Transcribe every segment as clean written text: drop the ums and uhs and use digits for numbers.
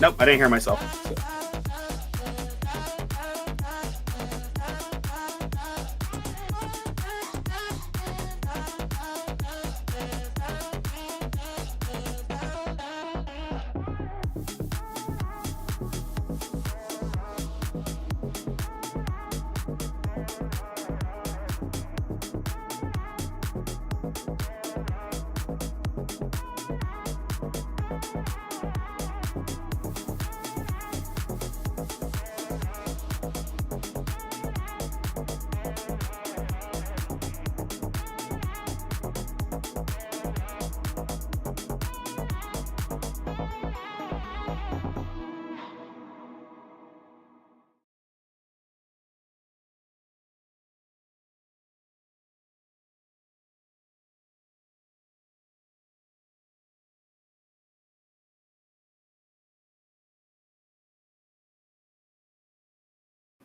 Nope, I didn't hear myself.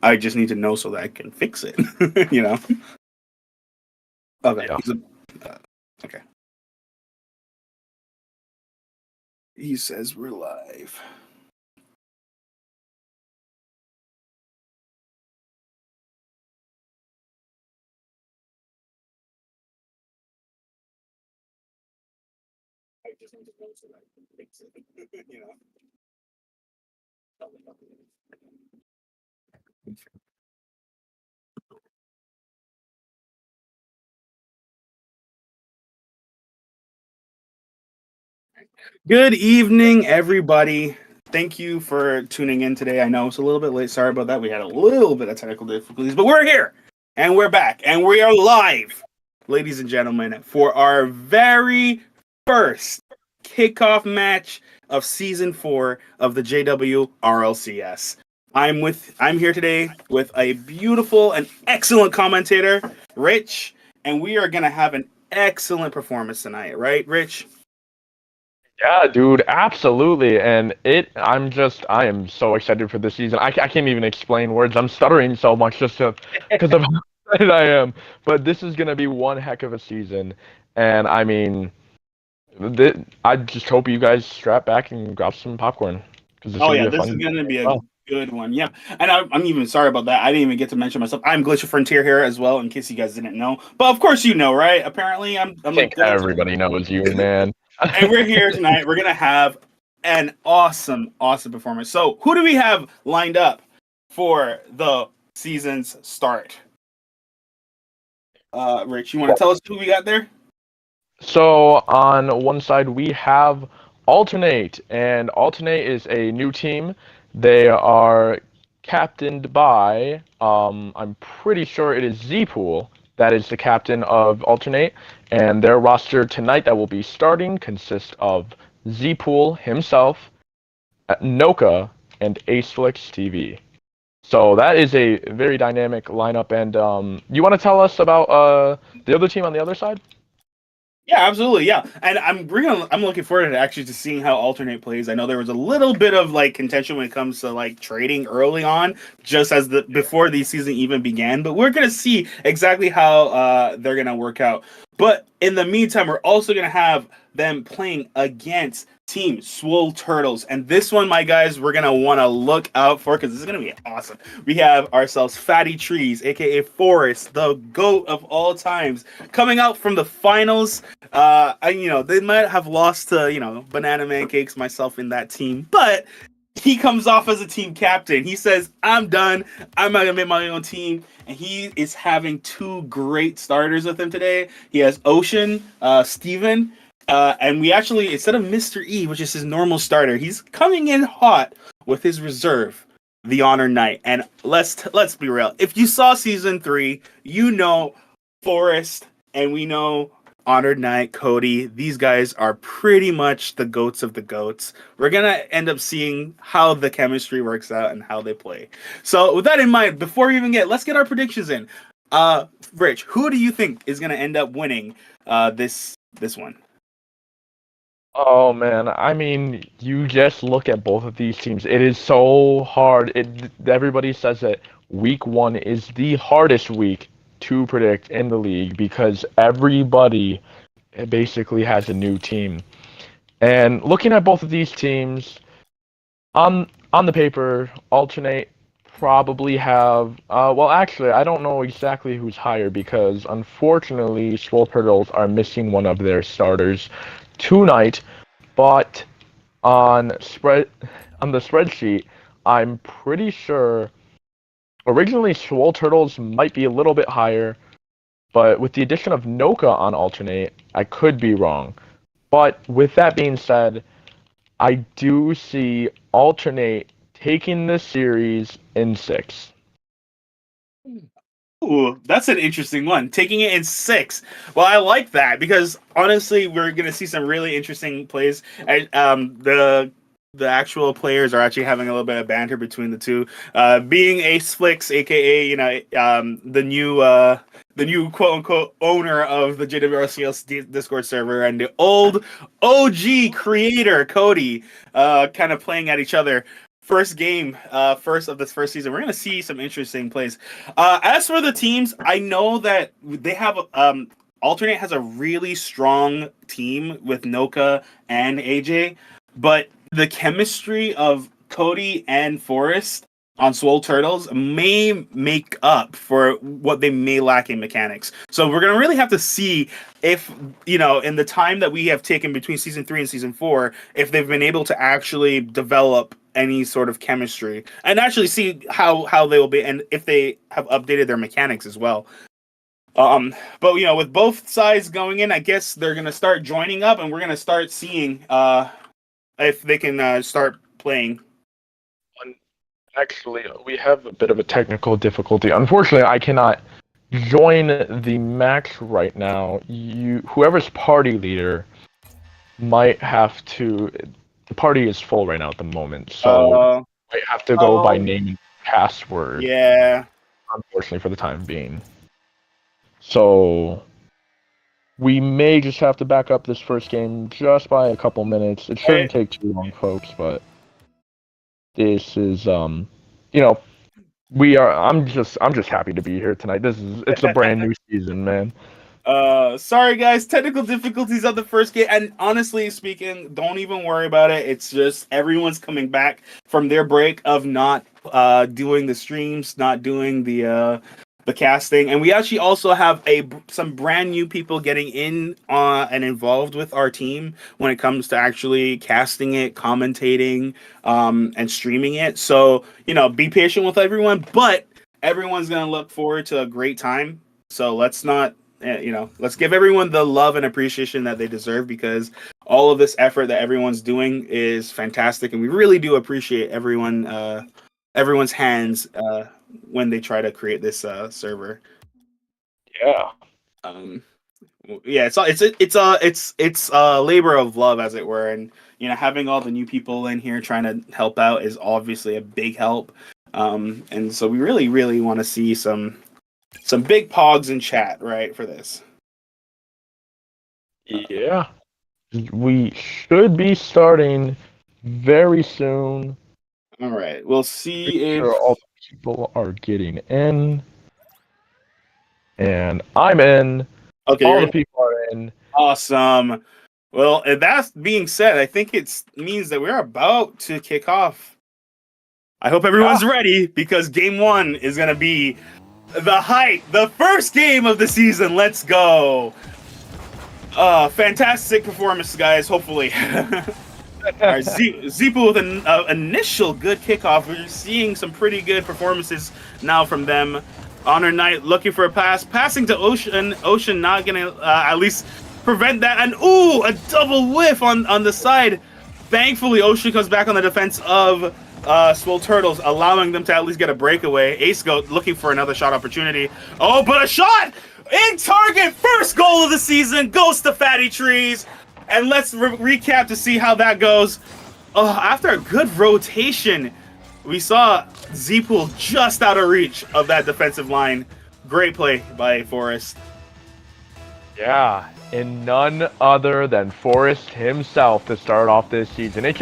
I just need to know so that I can fix it. You know? Okay. Yeah. Okay. He says we're live. I just need to know so that I can fix it. You know? Good evening, everybody. Thank you for tuning in today. I know it's a little bit late. Sorry about that. We had a little bit of technical difficulties, but we're here and we're back and we are live, ladies and gentlemen, for our very first kickoff match of season 4 of the JWRLCS. I'm here today with a beautiful and excellent commentator, Rich, and we are gonna have an excellent performance tonight, right, Rich? Yeah, dude, absolutely. And I am so excited for this season. I can't even explain words. I'm stuttering so much just because of how excited I am. But this is going to be one heck of a season. And I mean, I just hope you guys strap back and grab some popcorn. This is going to be a good one. Yeah. And I'm even sorry about that. I didn't even get to mention myself. I'm Glacier Frontier here as well, in case you guys didn't know. But of course you know, right? Apparently I'm like everybody knows you, man. And we're here tonight. We're going to have an awesome performance. So who do we have lined up for the season's start? Rich, you want to tell us who we got there? So on one side we have Altern8, and Altern8 is a new team. They are captained by, I'm pretty sure it is Swoll. That is the captain of Altern8, and their roster tonight that will be starting consists of Swoll himself, Noka, and Aceflix TV. So that is a very dynamic lineup, and you want to tell us about the other team on the other side? Yeah, absolutely. Yeah, and I'm looking forward to actually to seeing how Altern8 plays. I know there was a little bit of like contention when it comes to like trading early on, just as before the season even began. But we're gonna see exactly how they're gonna work out. But in the meantime, we're also gonna have them playing against Team Swoll Turtles. And this one, my guys, we're going to want to look out for because this is going to be awesome. We have ourselves Fatty Trees, aka Forrest, the GOAT of all times, coming out from the finals. They might have lost to, Banana Mancakes, myself in that team, but he comes off as a team captain. He says, I'm done. I'm not going to make my own team. And he is having two great starters with him today. He has Ocean, Steven, and we actually, instead of Mr. E, which is his normal starter, he's coming in hot with his reserve, the Altern8. And let's be real. If you saw season 3, you know Forrest, and we know Altern8, Cody. These guys are pretty much the goats of the goats. We're gonna end up seeing how the chemistry works out and how they play. So with that in mind, before we even let's get our predictions in. Rich, who do you think is gonna end up winning this one? Oh man, I mean, you just look at both of these teams. It is so hard. Everybody says that week 1 is the hardest week to predict in the league because everybody basically has a new team. And looking at both of these teams, on the paper, Altern8 probably have. Well, actually, I don't know exactly who's higher because unfortunately, Swoll Turtles are missing one of their starters tonight. But on the spreadsheet, I'm pretty sure originally Swoll Turtles might be a little bit higher, but with the addition of Noka on Altern8, I could be wrong. But with that being said, I do see Altern8 taking this series in 6. Ooh, that's an interesting one. Taking it in 6. Well, I like that because honestly, we're gonna see some really interesting plays. The actual players are actually having a little bit of banter between the two. Being Ace Flicks, aka the new quote unquote owner of the JWRLCS Discord server, and the old OG creator Cody, kind of playing at each other. First game, first of this first season, we're going to see some interesting plays. As for the teams, I know that they have Altern8 has a really strong team with Noka and AJ, but the chemistry of Cody and Forrest on Swoll Turtles may make up for what they may lack in mechanics. So we're going to really have to see if, in the time that we have taken between season 3 and season 4, if they've been able to actually develop any sort of chemistry and actually see how they will be and if they have updated their mechanics as well. But with both sides going in, I guess they're going to start joining up and we're going to start seeing if they can start playing. Actually, we have a bit of a technical difficulty. Unfortunately, I cannot join the match right now. Whoever's party leader might have to. The party is full right now at the moment, so I have to go by name and password. Yeah. Unfortunately, for the time being. So we may just have to back up this first game just by a couple minutes. It shouldn't take too long, folks, but this is I'm just happy to be here tonight. It's a brand new season, man. Sorry guys, technical difficulties on the first game, and honestly speaking, don't even worry about it. It's just everyone's coming back from their break of not doing the streams, not doing the casting, and we actually also have some brand new people getting in and involved with our team when it comes to actually casting it, commentating, and streaming it. So be patient with everyone, but everyone's gonna look forward to a great time. So let's not. Let's give everyone the love and appreciation that they deserve because all of this effort that everyone's doing is fantastic, and we really do appreciate everyone's hands when they try to create this server. Yeah. Yeah, it's a labor of love, as it were, and having all the new people in here trying to help out is obviously a big help. And so we really, really want to see some big pogs in chat, right, for this. Yeah. We should be starting very soon. All right. We'll see if all the people are getting in. And I'm in. Okay, all the people are in. Awesome. Well, that being said, I think it means that we're about to kick off. I hope everyone's ready because game 1 is going to be the first game of the season. Let's go. Fantastic performance, guys, hopefully. All right, Zeepu with an initial good kickoff. We're seeing some pretty good performances now from them. Altern8 looking for a pass, passing to Ocean. Ocean not gonna at least prevent that. And ooh, a double whiff on the side. Thankfully, Ocean comes back on the defense of Swoll Turtles, allowing them to at least get a breakaway. Ace Goat looking for another shot opportunity. Oh, but a shot in target. First goal of the season goes to Fatty Trees. And let's recap to see how that goes. After a good rotation, we saw Zeepool just out of reach of that defensive line. Great play by Forrest. Yeah, and none other than Forrest himself to start off this season. It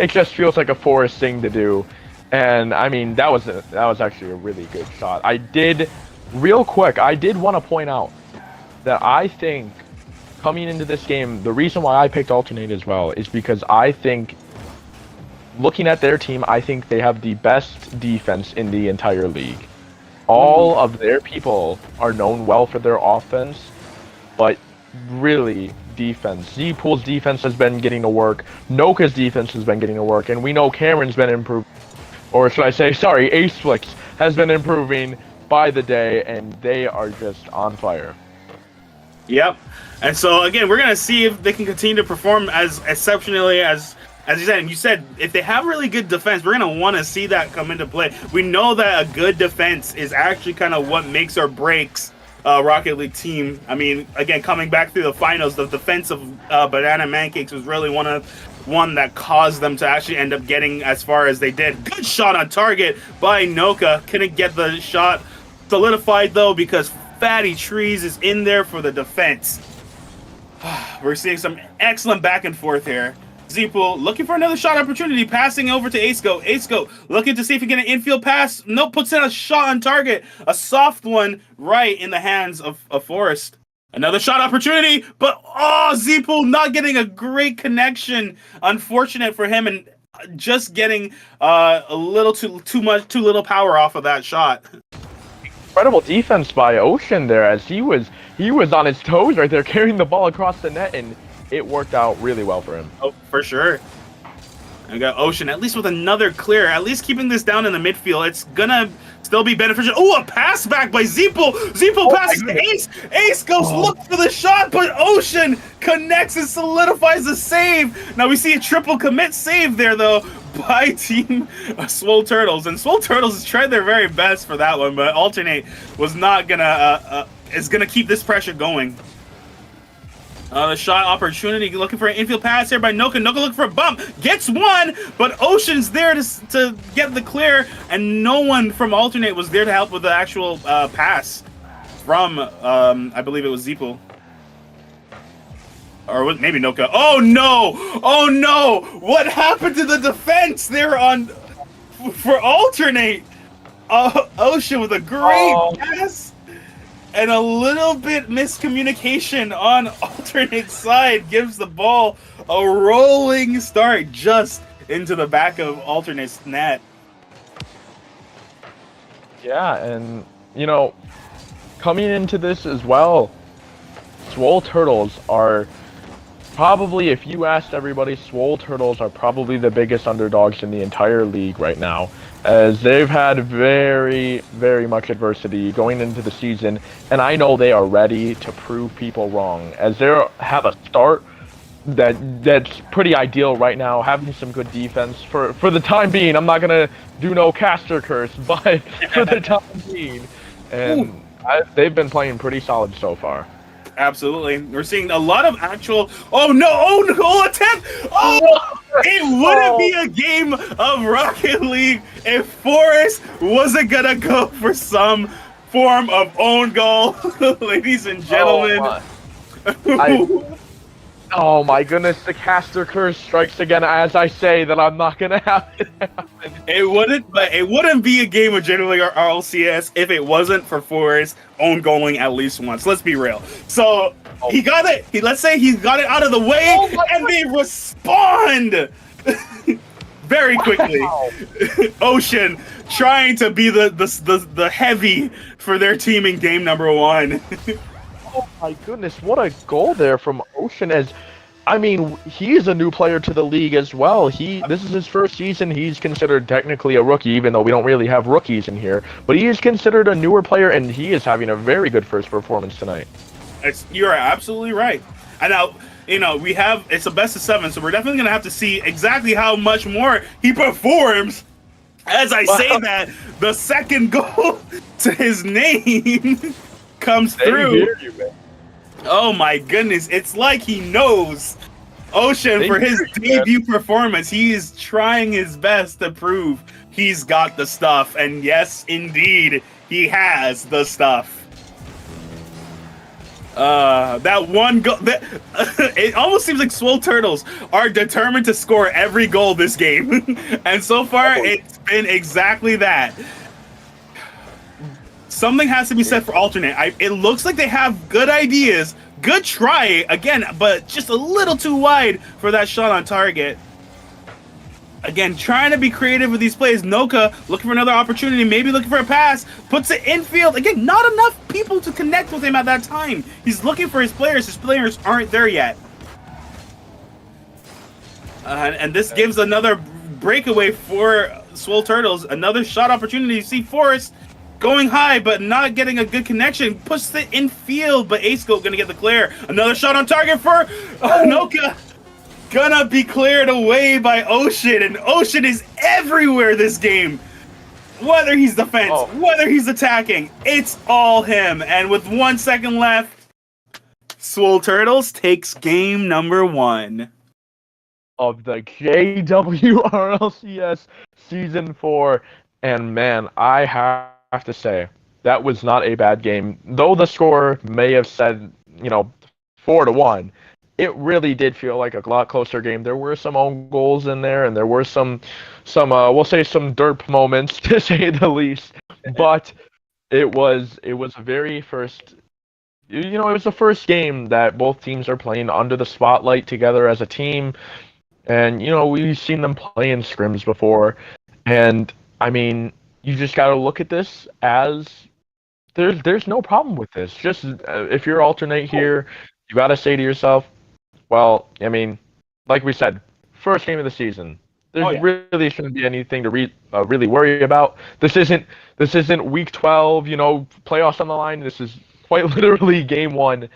just feels like a Forrest thing to do. And I mean, that was actually a really good shot. Real quick, I did want to point out that I think coming into this game, the reason why I picked Altern8 as well is because I think, looking at their team, I think they have the best defense in the entire league. All of their people are known well for their offense, but really defense. Z-Pool's defense has been getting to work. Noka's defense has been getting to work, and we know Cameron's been improving. Or should I say, sorry, Aceflix has been improving by the day, and they are just on fire. Yep. And so, again, we're going to see if they can continue to perform as exceptionally as you said. And you said if they have really good defense, we're going to want to see that come into play. We know that a good defense is actually kind of what makes or breaks Rocket League team. I mean, again, coming back through the finals, the defense of Banana Mancakes was really one that caused them to actually end up getting as far as they did. Good shot on target by Noka. Couldn't get the shot solidified, though, because Fatty Trees is in there for the defense. We're seeing some excellent back and forth here. Zeepool looking for another shot opportunity, passing over to Ace Goat. Ace Goat looking to see if he can get an infield pass. No, puts in a shot on target. A soft one right in the hands of Forrest. Another shot opportunity, but Zeepool not getting a great connection. Unfortunate for him, and just getting a little too little power off of that shot. Incredible defense by Ocean there, as he was on his toes right there, carrying the ball across the net, and it worked out really well for him. Oh, for sure. I got Ocean, at least with another clear, at least keeping this down in the midfield. It's gonna still be beneficial. Oh, a pass back by Zeepool. Zeepool passes to Ace. Ace goes look for the shot, but Ocean connects and solidifies the save. Now we see a triple commit save there, though, by team Swoll Turtles. And Swoll Turtles tried their very best for that one, but Altern8 was not gonna, is gonna keep this pressure going. The shot opportunity, looking for an infield pass here by Noka. Noka looking for a bump, gets one, but Ocean's there to get the clear, and no one from Altern8 was there to help with the actual pass from, I believe it was Zeepool. Or maybe Noka. Oh no! Oh no! What happened to the defense there for Altern8? Ocean with a great pass. And a little bit miscommunication on Altern8's side gives the ball a rolling start just into the back of Altern8's net. Yeah, and, you know, coming into this as well, Swoll Turtles are probably, if you asked everybody, Swoll Turtles are probably the biggest underdogs in the entire league right now, as they've had very, very much adversity going into the season, and I know they are ready to prove people wrong, as they have a start that's pretty ideal right now, having some good defense for the time being. I'm not gonna do no caster curse, but for the time being, and they've been playing pretty solid so far. Absolutely. We're seeing a lot of actual... Oh, no! Attempt! It wouldn't be a game of Rocket League if Forrest wasn't gonna go for some form of own goal, ladies and gentlemen. Oh my goodness, the caster curse strikes again as I say that I'm not gonna have it happen. It wouldn't be a game of JWRLCS if it wasn't for Forrest own goaling at least once. Let's be real. So he got it. Let's say he got it out of the way, and they respond very quickly. Wow. Ocean trying to be the heavy for their team in game number 1. Oh my goodness, what a goal there from Ocean. As I mean, he is a new player to the league as well. This is his first season. He's considered technically a rookie, even though we don't really have rookies in here. But he is considered a newer player, and he is having a very good first performance tonight. You're absolutely right. And now, it's a best of 7, so we're definitely gonna have to see exactly how much more he performs. As I say that, the second goal to his name comes through. Oh my goodness, it's like he knows. Ocean, for his debut performance, he is trying his best to prove he's got the stuff. And yes, indeed, he has the stuff. That one goal, it almost seems like Swoll Turtles are determined to score every goal this game. And so far, it's been exactly that. Something has to be said for Altern8. It looks like they have good ideas. Good try, again, but just a little too wide for that shot on target. Again, trying to be creative with these plays. Noka looking for another opportunity, maybe looking for a pass. Puts it infield. Again, not enough people to connect with him at that time. He's looking for his players. His players aren't there yet. And this gives another breakaway for Swoll Turtles. Another shot opportunity. You see Forrest going high, but not getting a good connection. Puts it infield, but Ace-Goat gonna get the clear. Another shot on target for Noka. Gonna be cleared away by Ocean, and Ocean is everywhere this game. Whether he's defense, whether he's attacking, it's all him. And with 1 second left, Swoll Turtles takes game number 1 of the JWRLCS Season 4. And man, I have to say, that was not a bad game. Though the score may have said, 4-1, it really did feel like a lot closer game. There were some own goals in there, and there were some we'll say some derp moments, to say the least. But it was a very first, it was the first game that both teams are playing under the spotlight together as a team. And, we've seen them play in scrims before. And, I mean, you just got to look at this as there's no problem with this. Just if you're Altern8 here, you got to say to yourself, well, I mean, like we said, first game of the season. There really shouldn't be anything to really worry about. This isn't week 12, playoffs on the line. This is quite literally game 1.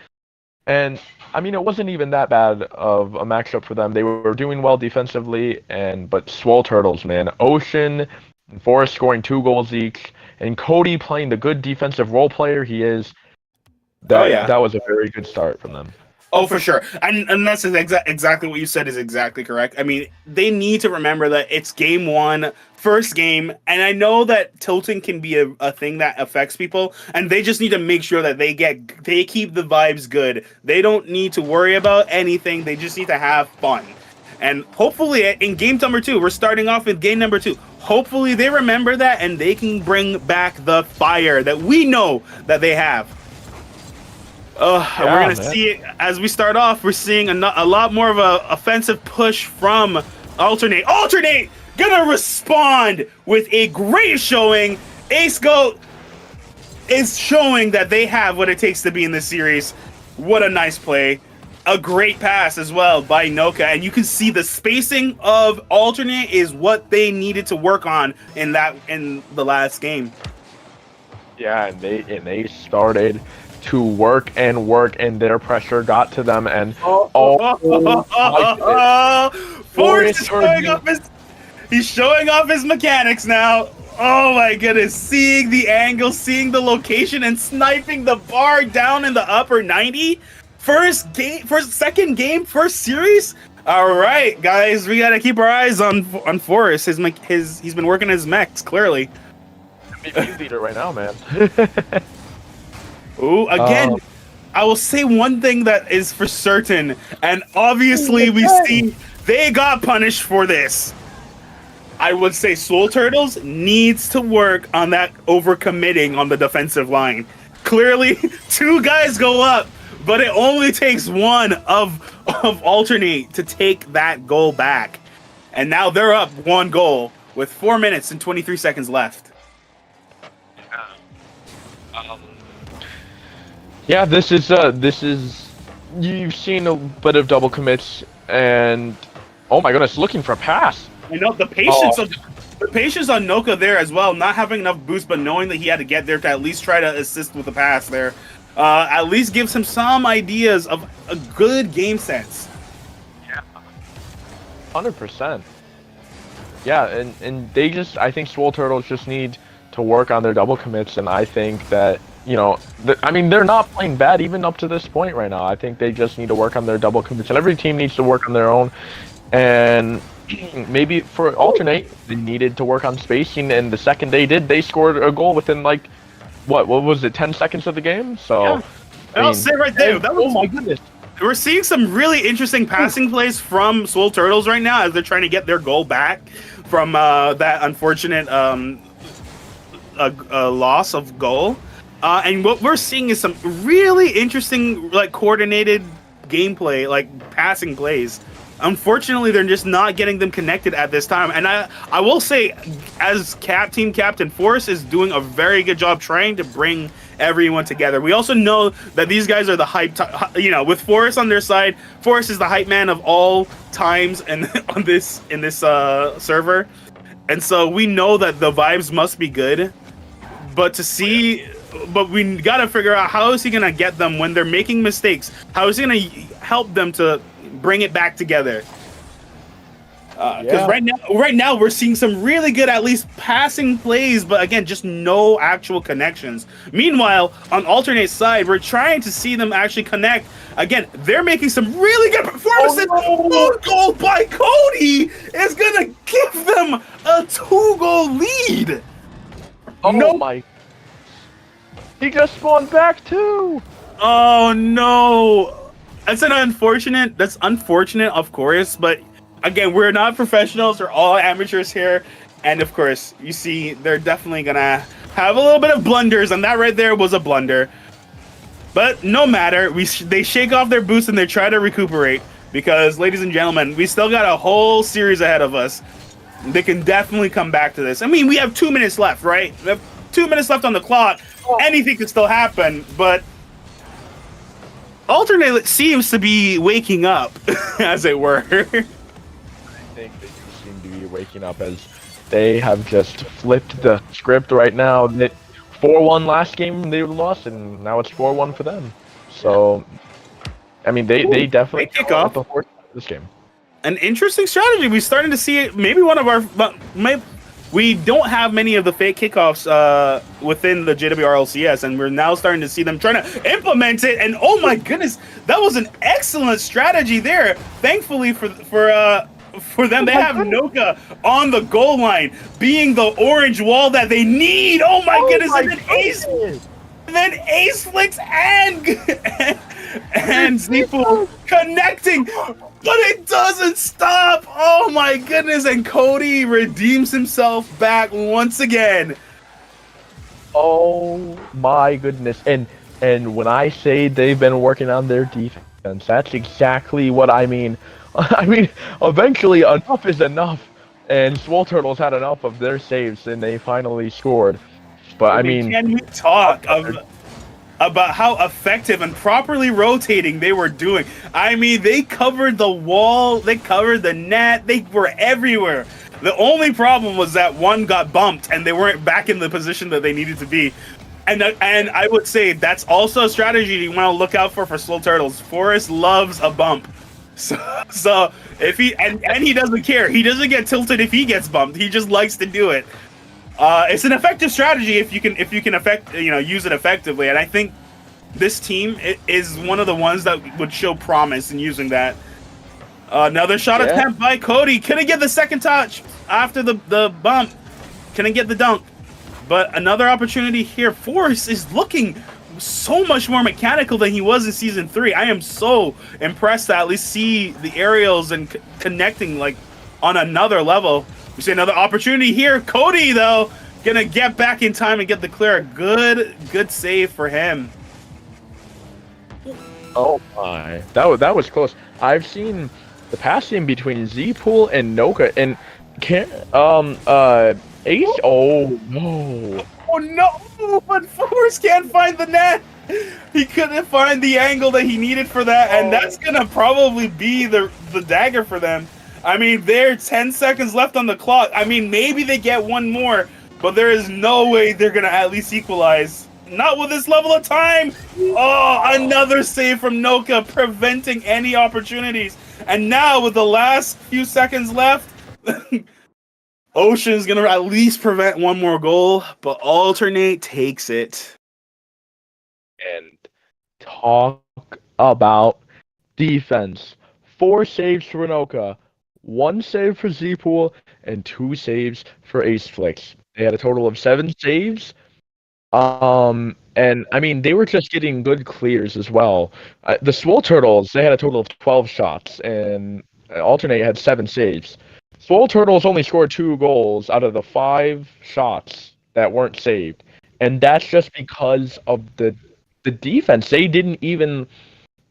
And I mean, it wasn't even that bad of a matchup for them. They were doing well defensively, but Swoll Turtles, man, Ocean and Forrest scoring 2 goals each, and Cody playing the good defensive role player he is. That was a very good start from them. Oh, for sure. And that's exactly what you said is exactly correct. I mean, they need to remember that it's game 1, first game, and I know that tilting can be a thing that affects people, and they just need to make sure that they keep the vibes good. They don't need to worry about anything. They just need to have fun. And hopefully in game number 2, we're starting off with game number 2. Hopefully they remember that and they can bring back the fire that we know that they have. We're going to see it as we start off. We're seeing a lot more of a offensive push from Altern8. Altern8 gonna respond with a great showing. Ace-Goat is showing that they have what it takes to be in this series. What a nice play. A great pass as well by Noka. And you can see the spacing of Altern8 is what they needed to work on in the last game. Yeah, and they started to work, and their pressure got to them, and Forrest is showing off his mechanics now. Oh my goodness, seeing the angle, seeing the location, and sniping the bar down in the upper 90. Second game, first series. All right, guys, we gotta keep our eyes on Forrest. He's been working his mechs clearly. MVP leader right now, man. Ooh, again, I will say one thing that is for certain, and obviously we see they got punished for this. I would say Swoll Turtles needs to work on that overcommitting on the defensive line. Clearly, 2 guys go up, but it only takes one of Altern8 to take that goal back. And now they're up 1 goal with 4 minutes and 23 seconds left. Yeah, this is you've seen a bit of double commits, and oh my goodness, looking for a pass. I know the patience on Noka there as well, not having enough boost, but knowing that he had to get there to at least try to assist with the pass there. At least gives him some ideas of a good game sense. Yeah, 100%. Yeah, and they just, I think Swoll Turtles just need to work on their double commits, and I think that, you know, I mean, they're not playing bad even up to this point right now. I think they just need to work on their double commits, and every team needs to work on their own. And maybe for Altern8, they needed to work on spacing, and the second they did, they scored a goal within, like, what was it, 10 seconds of the game? So, yeah. I'll say right there, that was, oh my goodness. We're seeing some really interesting passing plays from Swoll Turtles right now as they're trying to get their goal back from that unfortunate loss of goal. And what we're seeing is some really interesting, like, coordinated gameplay, like passing plays. Unfortunately, they're just not getting them connected at this time. And I will say, as team captain, Forrest is doing a very good job trying to bring everyone together. We also know that these guys are the hype, you know, with Forrest on their side. Forrest is the hype man of all times and in this server. And so we know that the vibes must be good. But we got to figure out how is he going to get them when they're making mistakes? How is he going to help them to bring it back together? Because right now we're seeing some really good, at least passing plays, but again, just no actual connections. Meanwhile, on Altern8's side, we're trying to see them actually connect. Again, they're making some really good performances. Oh, goal by Cody is gonna give them a 2-goal lead. Oh no. My! He just spawned back too. Oh no! That's unfortunate, of course, but again, we're not professionals, we're all amateurs here, and of course, you see, they're definitely gonna have a little bit of blunders, and that right there was a blunder. But no matter, they shake off their boots and they try to recuperate, because, ladies and gentlemen, we still got a whole series ahead of us. They can definitely come back to this. I mean, we have 2 minutes left, right? We have 2 minutes left on the clock. Anything can still happen, but Altern8 seems to be waking up, as it were. I think they seem to be waking up as they have just flipped the script right now. 4-1 last game they lost, and now it's 4-1 for them. So, I mean, they definitely kick off the horse this game. An interesting strategy. We're starting to see it. Maybe one of our. We don't have many of the fake kickoffs within the JWRLCS, and we're now starting to see them trying to implement it. And oh my goodness, that was an excellent strategy there. Thankfully for them, they have Noka on the goal line, being the orange wall that they need. Oh my goodness! And then Ace Flicks and Zifu connecting. But it doesn't stop! Oh my goodness, and Cody redeems himself back once again. Oh my goodness. And when I say they've been working on their defense, that's exactly what I mean. I mean, eventually enough is enough. And Swoll Turtles had enough of their saves and they finally scored. But I mean, can we talk about how effective and properly rotating they were doing? I mean, they covered the wall, they covered the net, they were everywhere. The only problem was that one got bumped and they weren't back in the position that they needed to be. And I would say that's also a strategy you want to look out for Swoll Turtles. Forrest loves a bump. So if he and he doesn't care. He doesn't get tilted if he gets bumped. He just likes to do it. It's an effective strategy if you can use it effectively, and I think this team is one of the ones that would show promise in using that. Another shot attempt by Cody. Couldn't get the second touch after the bump. Couldn't get the dunk. But another opportunity here. Forrest is looking so much more mechanical than he was in Season 3. I am so impressed to at least see the aerials and connecting like on another level. We see another opportunity here. Cody, though, gonna get back in time and get the clear. Good save for him. Oh my, that was close. I've seen the passing between Z-Pool and Noka, and Ace. Oh no! Oh no! But Forrest can't find the net. He couldn't find the angle that he needed for that, and that's gonna probably be the dagger for them. I mean, there's 10 seconds left on the clock. I mean, maybe they get one more, but there is no way they're gonna at least equalize. Not with this level of time. Oh, another save from Noka, preventing any opportunities. And now with the last few seconds left, Ocean's gonna at least prevent one more goal, but Altern8 takes it. And talk about defense. 4 saves for Noka, 1 save for Z-Pool, and 2 saves for Aceflix. They had a total of 7 saves. And I mean, they were just getting good clears as well. The Swoll Turtles, they had a total of 12 shots, and Altern8 had 7 saves. Swoll Turtles only scored 2 goals out of the 5 shots that weren't saved, and that's just because of the defense. They didn't even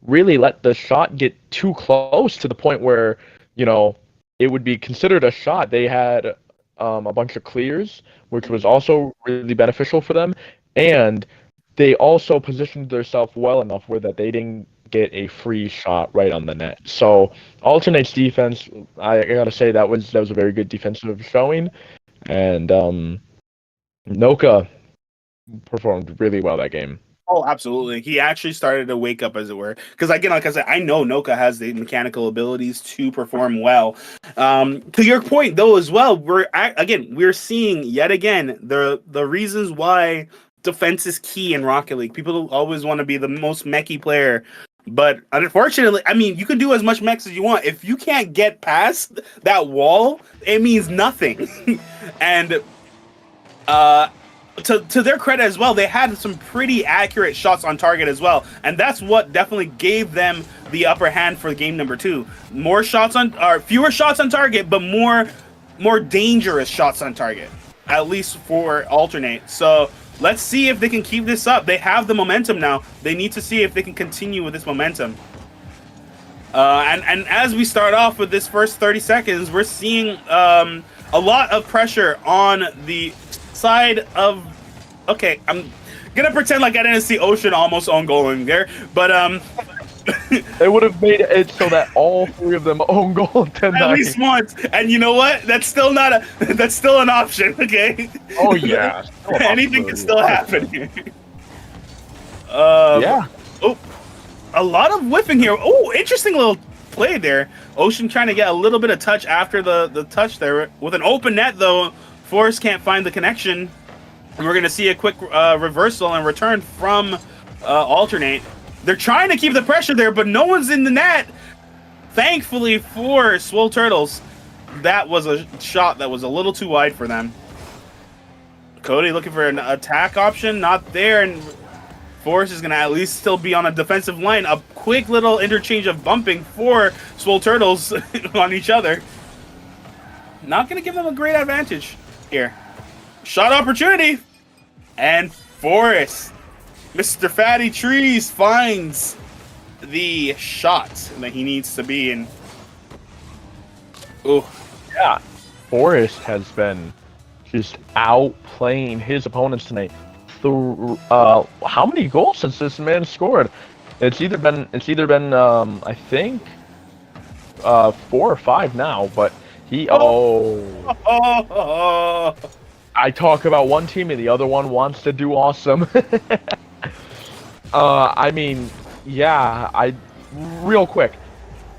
really let the shot get too close to the point where, you know, it would be considered a shot. They had a bunch of clears, which was also really beneficial for them, and they also positioned themselves well enough where that they didn't get a free shot right on the net. So Altern8's defense, I gotta say that was a very good defensive showing, and Noka performed really well that game. Oh, absolutely. He actually started to wake up, as it were. Because, again, like I said, I know Noka has the mechanical abilities to perform well. To your point, though, as well, we're seeing, yet again, the reasons why defense is key in Rocket League. People always want to be the most mechy player. But, unfortunately, I mean, you can do as much mechs as you want. If you can't get past that wall, it means nothing. And, to their credit as well, they had some pretty accurate shots on target as well, and that's what definitely gave them the upper hand for game number 2. Fewer shots on target, but more dangerous shots on target, at least for Altern8. So let's see if they can keep this up. They have the momentum now. They need to see if they can continue with this momentum. And as we start off with this first 30 seconds, we're seeing a lot of pressure on the side of... Okay, I'm gonna pretend like I didn't see Ocean almost own goal in there, but They would have made it so that all 3 of them own goal tonight. At least once, and you know what? That's still an option. Okay. Oh yeah. Anything can still happen here. Yeah. Oh, a lot of whiffing here. Oh, interesting little play there. Ocean trying to get a little bit of touch after the touch there with an open net though. Forrest can't find the connection, and we're gonna see a quick reversal and return from Altern8. They're trying to keep the pressure there, but no one's in the net. Thankfully for Swoll Turtles, that was a shot that was a little too wide for them. Cody looking for an attack option, not there, and Forrest is going to at least still be on a defensive line. A quick little interchange of bumping for Swoll Turtles on each other. Not going to give them a great advantage here. Shot opportunity, and Forrest, Mr. Fatty Trees, finds the shot that he needs to be in. Oh, yeah. Forrest has been just outplaying his opponents tonight. How many goals has this man scored? It's either been I think 4 or 5 now, but he I talk about one team and the other one wants to do awesome. I mean, yeah, real quick,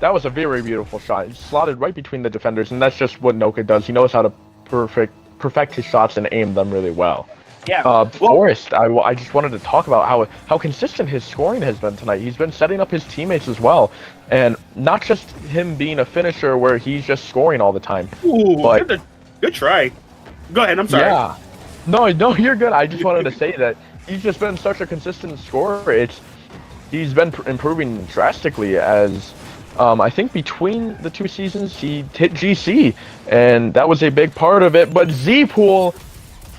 that was a very beautiful shot. It slotted right between the defenders, and that's just what Noka does. He knows how to perfect his shots and aim them really well. Yeah. Forrest, I just wanted to talk about how consistent his scoring has been tonight. He's been setting up his teammates as well, and not just him being a finisher where he's just scoring all the time. Ooh, but good try. Go ahead. I'm sorry. Yeah. No, you're good. I just wanted to say that he's just been such a consistent scorer. He's been improving drastically as I think between the 2 seasons he hit GC, and that was a big part of it. But Z-Pool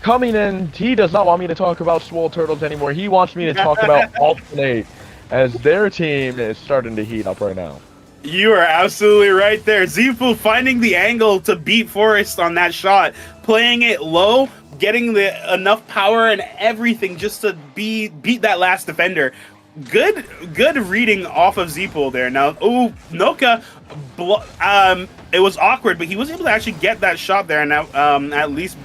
coming in, he does not want me to talk about Swoll Turtles anymore. He wants me to talk about Altern8 as their team is starting to heat up right now. You are absolutely right there. Zifu finding the angle to beat Forrest on that shot, playing it low, getting the enough power and everything just to beat that last defender. Good reading off of Zpool there. Now, Noka, it was awkward, but he was able to actually get that shot there and at least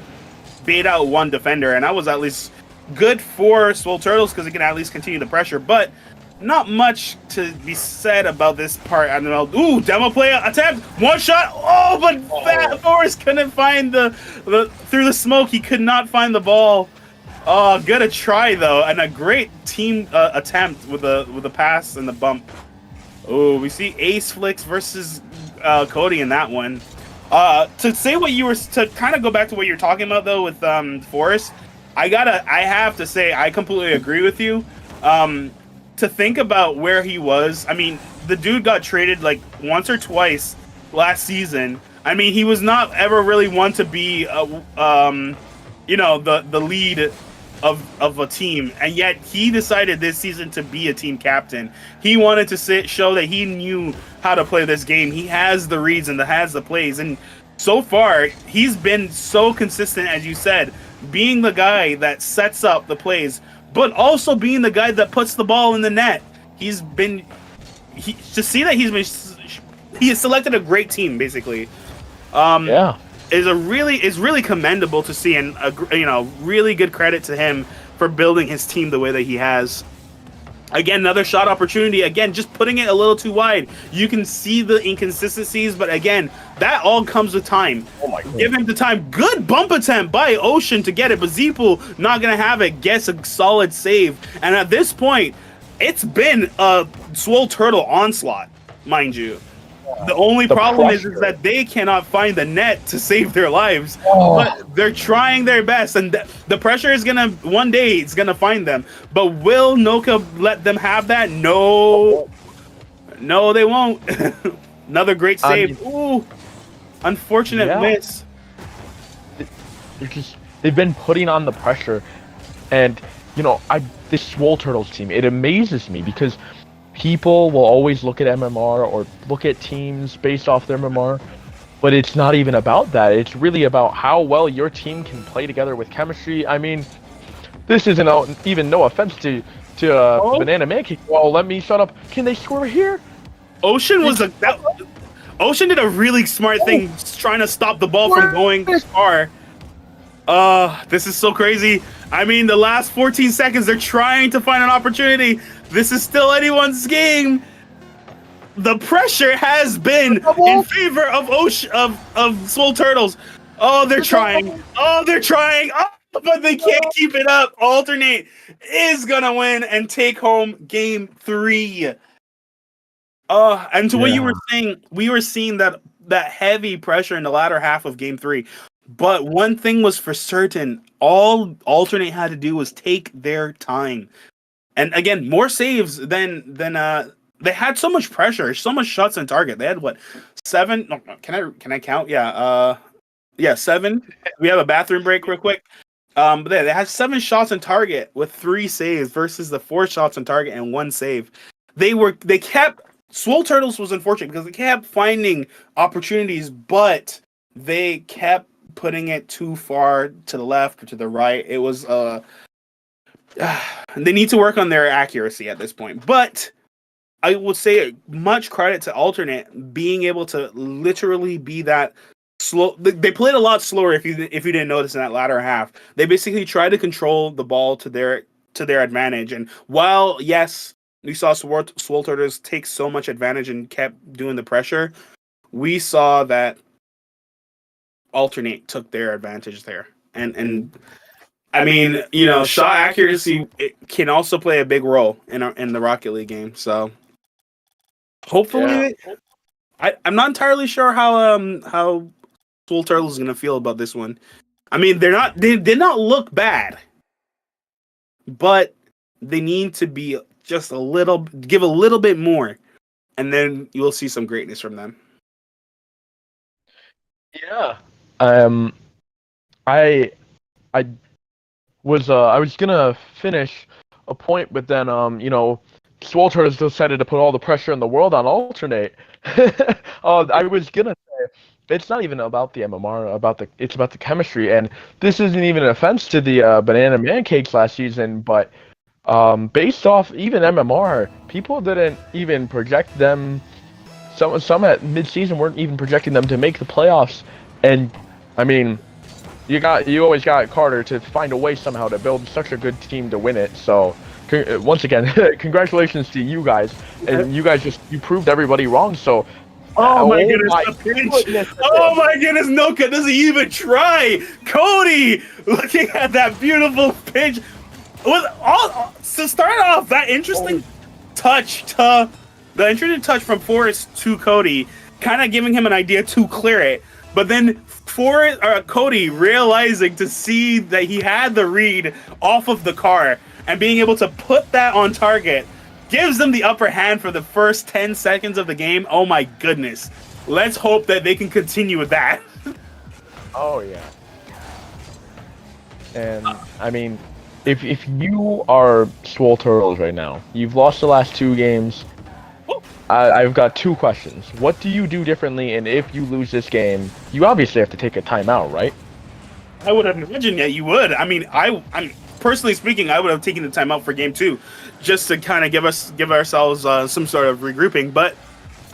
bait out one defender, and that was at least good for Swoll Turtles because he can at least continue the pressure. But not much to be said about this part. I don't know. Ooh, demo play attempt, one shot. Oh, but Fat Forrest couldn't find the through the smoke. He could not find the ball. Oh, good a try though, and a great team attempt with the pass and the bump. Oh, we see Ace Flicks versus Cody in that one. To say what you were to kind of go back to what you're talking about though with Forrest, I have to say I completely agree with you. To think about where he was, I mean, the dude got traded like once or twice last season. I mean, he was not ever really one to be, the lead of a team, and yet he decided this season to be a team captain. He wanted to show that he knew how to play this game. He has the reads and has the plays, and so far he's been so consistent, as you said, being the guy that sets up the plays, but also being the guy that puts the ball in the net. He has selected a great team, basically. Is really commendable to see, and really good credit to him for building his team the way that he has. Again, another shot opportunity. Again, just putting it a little too wide. You can see the inconsistencies, but again, that all comes with time. Oh my God. Give him the time. Good bump attempt by Ocean to get it, but Zpool not gonna have it. Gets a solid save, and at this point, it's been a Swoll Turtle onslaught, mind you. The only problem is that they cannot find the net to save their lives, but they're trying their best, and the pressure is gonna one day it's gonna find them. But will Noka let them have that? No, they won't. Another great save. Ooh, unfortunate miss. They've been putting on the pressure, and this Swoll Turtles team, it amazes me because people will always look at MMR or look at teams based off their MMR, but it's not even about that. It's really about how well your team can play together with chemistry. I mean, this isn't even no offense to Banana Mancake. Well, let me shut up. Can they score here? Ocean Ocean did a really smart thing, trying to stop the ball from going far. This is so crazy. I mean, the last 14 seconds, they're trying to find an opportunity. This is still anyone's game. The pressure has been in favor of Swoll Turtles. Oh, they're trying. Oh, but they can't keep it up. Altern8 is gonna win and take home game 3. And to what you were saying, we were seeing that heavy pressure in the latter half of game 3. But one thing was for certain, all Altern8 had to do was take their time. And again, more saves than they had so much pressure, so much shots on target. They had 7? No, can I count? Yeah, 7. We have a bathroom break real quick. But they had 7 shots on target with 3 saves versus the 4 shots on target and 1 save. Swoll Turtles was unfortunate because they kept finding opportunities, but they kept putting it too far to the left or to the right. It was they need to work on their accuracy at this point. But I would say much credit to Altern8 being able to literally be that slow. They played a lot slower if you didn't notice in that latter half. They basically tried to control the ball to their advantage. And while yes, we saw Swoll Turtles take so much advantage and kept doing the pressure, we saw that Altern8 took their advantage there. And I mean, shot accuracy can also play a big role in the Rocket League game. So hopefully, I'm not entirely sure how Swoll Turtles is gonna feel about this one. I mean, they did not look bad. but they need to be just give a little bit more, and then you'll see some greatness from them. Yeah. I I I was gonna finish a point, but then Swoll has decided to put all the pressure in the world on Altern8. I was gonna say it's not even about the MMR, it's about the chemistry, and this isn't even an offense to the Banana Mancakes last season, but based off even MMR, people didn't even project them. Some at mid-season weren't even projecting them to make the playoffs, and I mean, you always got Carter to find a way somehow to build such a good team to win it. So once again, congratulations to you guys, and you guys you proved everybody wrong. So. Oh my goodness, the pinch! Oh my goodness, Noka doesn't even try! Cody looking at that beautiful pinch. To start off, that interesting touch from Forrest to Cody, kind of giving him an idea to clear it. But then Cody realizing to see that he had the read off of the car and being able to put that on target gives them the upper hand for the first 10 seconds of the game. Oh my goodness. Let's hope that they can continue with that. Oh yeah. And I mean, if you are Swoll Turtles right now, you've lost the last 2 games. I've got 2 questions. What do you do differently, and if you lose this game, you obviously have to take a timeout, right? I would have imagined that you would. I mean, I'm personally speaking, I would have taken the timeout for game 2, just to kind of give ourselves some sort of regrouping. But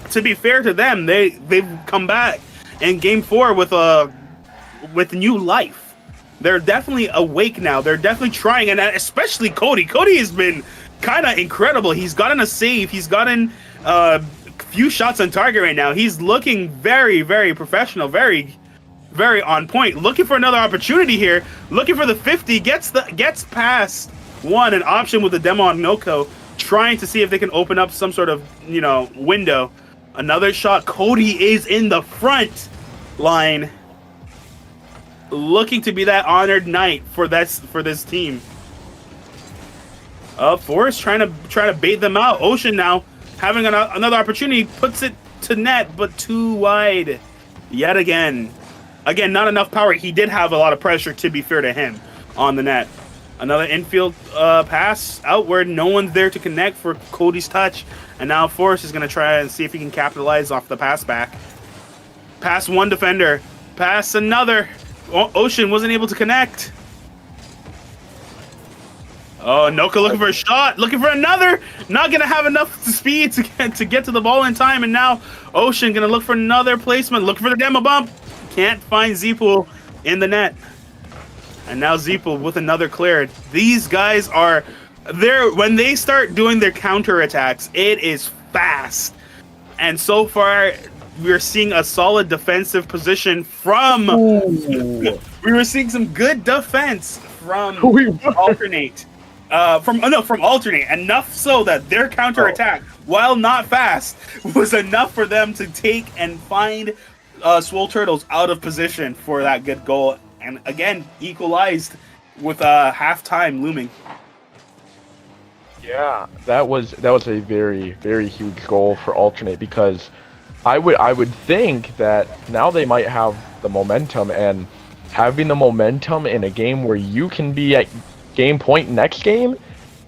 to be fair to them, they've come back in game 4 with new life. They're definitely awake now. They're definitely trying, and especially Cody. Cody has been kind of incredible. He's gotten a save. He's gotten a few shots on target right now. He's looking very, very professional, very, very on point. Looking for another opportunity here. Looking for the 50. Gets past one, an option with the demo on Noko. Trying to see if they can open up some sort of, window. Another shot. Cody is in the front line. Looking to be that honored knight for this team. Forrest trying to bait them out. Ocean now having another opportunity, puts it to net, but too wide. Yet again. Again, not enough power. He did have a lot of pressure, to be fair to him, on the net. Another infield pass outward. No one's there to connect for Cody's touch. And now Forrest is going to try and see if he can capitalize off the pass back. Pass one defender. Pass another. Ocean wasn't able to connect. Oh, Noka looking for a shot, looking for another. Not gonna have enough speed to get to the ball in time, and now Ocean gonna look for another placement, looking for the demo bump. Can't find Zeepool in the net, and now Zeepool with another cleared. These guys are there when they start doing their counter attacks. It is fast, and so far we're seeing a solid defensive position from. Ooh. We were seeing some good defense from Altern8. From Altern8, enough so that their counter attack, while not fast, was enough for them to take and find Swoll Turtles out of position for that good goal, and again equalized with halftime looming. Yeah, that was a very, very huge goal for Altern8, because I would think that now they might have the momentum, and having the momentum in a game where you can be at game point next game,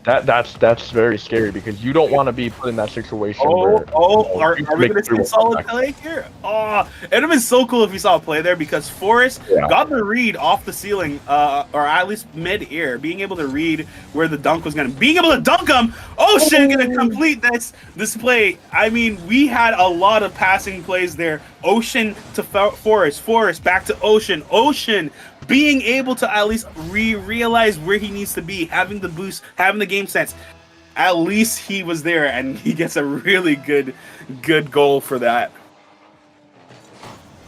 that's very scary, because you don't want to be put in that situation. Are we going to see a solid play here? Oh, it would have been so cool if we saw a play there, because Forrest got the read off the ceiling, or at least mid-air, being able to read where the dunk was going to, being able to dunk him. Ocean going to complete this play. I mean, we had a lot of passing plays there. Ocean to Forrest back to Ocean being able to at least realize where he needs to be, having the boost, having the game sense. At least he was there, and he gets a really good goal for that.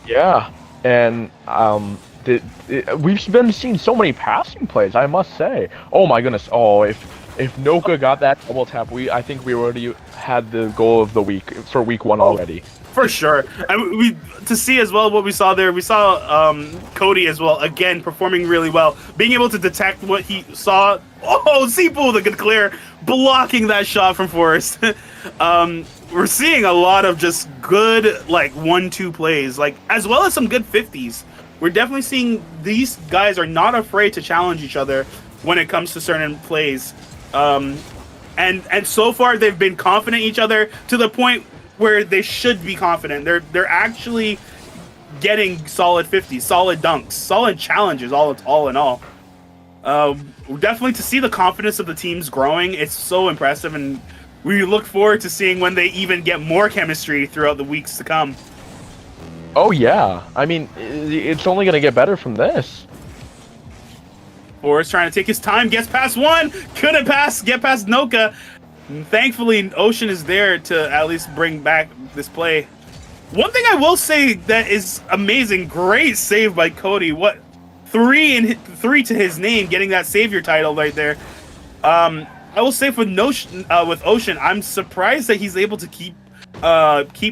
Yeah, and we've been seeing so many passing plays, I must say. Oh my goodness! Oh, if If Noka got that double tap, I think we already had the goal of the week for week 1 already. For sure. And to see as well what we saw there, we saw Cody as well, again, performing really well, being able to detect what he saw. Oh, Seapool, the good clear, blocking that shot from Forrest. We're seeing a lot of just good, like, 1-2 plays, like, as well as some good 50s. We're definitely seeing these guys are not afraid to challenge each other when it comes to certain plays. And so far, they've been confident in each other to the point where they should be confident. They're actually getting solid 50s, solid dunks, solid challenges, all in all. Definitely to see the confidence of the teams growing, it's so impressive, and we look forward to seeing when they even get more chemistry throughout the weeks to come. Oh yeah, I mean, it's only going to get better from this. Forrest trying to take his time, gets past one, couldn't get past Noka. Thankfully, Ocean is there to at least bring back this play. One thing I will say that is amazing, great save by Cody. What, 3 to his name, getting that savior title right there. I will say with Ocean, I'm surprised that he's able to keep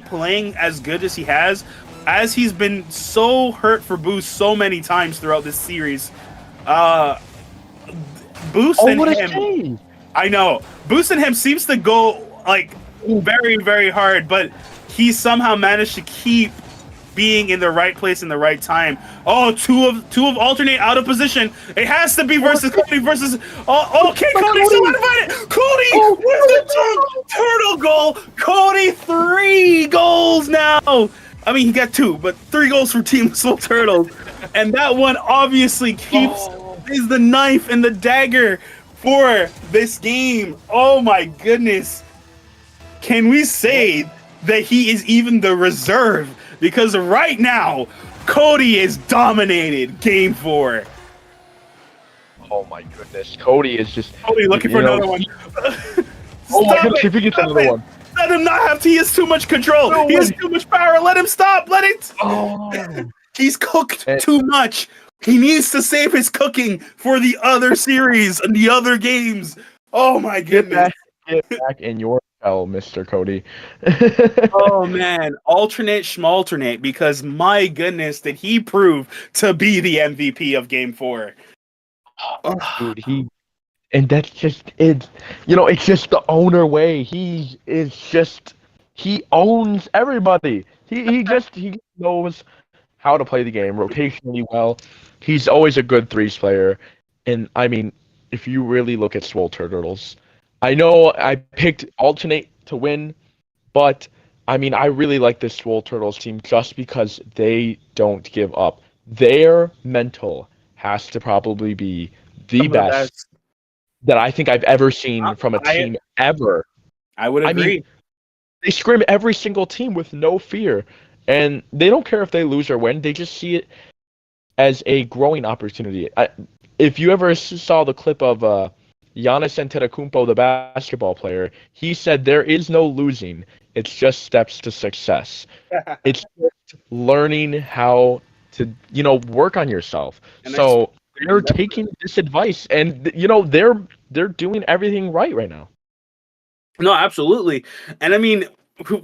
playing as good as he has, as he's been so hurt for Boost so many times throughout this series. Boost and him. I know. Boost and him seems to go like very, very hard, but he somehow managed to keep being in the right place in the right time. Oh, two of Altern8 out of position. It has to be versus Cody versus. Oh, okay, Cody still uninvited. Cody with the turtle goal. Cody 3 goals now. I mean, he got 2, but 3 goals for Team Swoll Turtles, and that one obviously is the knife and the dagger for this game. Oh my goodness. Can we say that he is even the reserve? Because right now, Cody is dominated game 4. Oh my goodness. Cody is just... Cody looking for another one. Oh my goodness, if he gets another one. Let him not have... He has too much control. He has too much power. Let him stop. Let it... Oh. He's cooked too much. He needs to save his cooking for the other series and the other games. Oh my goodness. Get back in your hell, Mr. Cody. Oh man, Altern8, because my goodness, did he prove to be the MVP of Game 4. Dude, and that's just it. You know, it's just the owner way. He owns everybody. He knows how to play the game rotationally well. He's always a good 3s player. And I mean, if you really look at Swoll Turtles, I know I picked Altern8 to win, but I mean, I really like this Swoll Turtles team just because they don't give up. Their mental has to probably be the best that I think I've ever seen from a team ever. I would agree. I mean, they scrim every single team with no fear. And they don't care if they lose or win. They just see it as a growing opportunity. If you ever saw the clip of Giannis Antetokounmpo, the basketball player, he said there is no losing. It's just steps to success. It's just learning how to, work on yourself. And so they're taking this advice, and they're doing everything right now. No, absolutely. And I mean,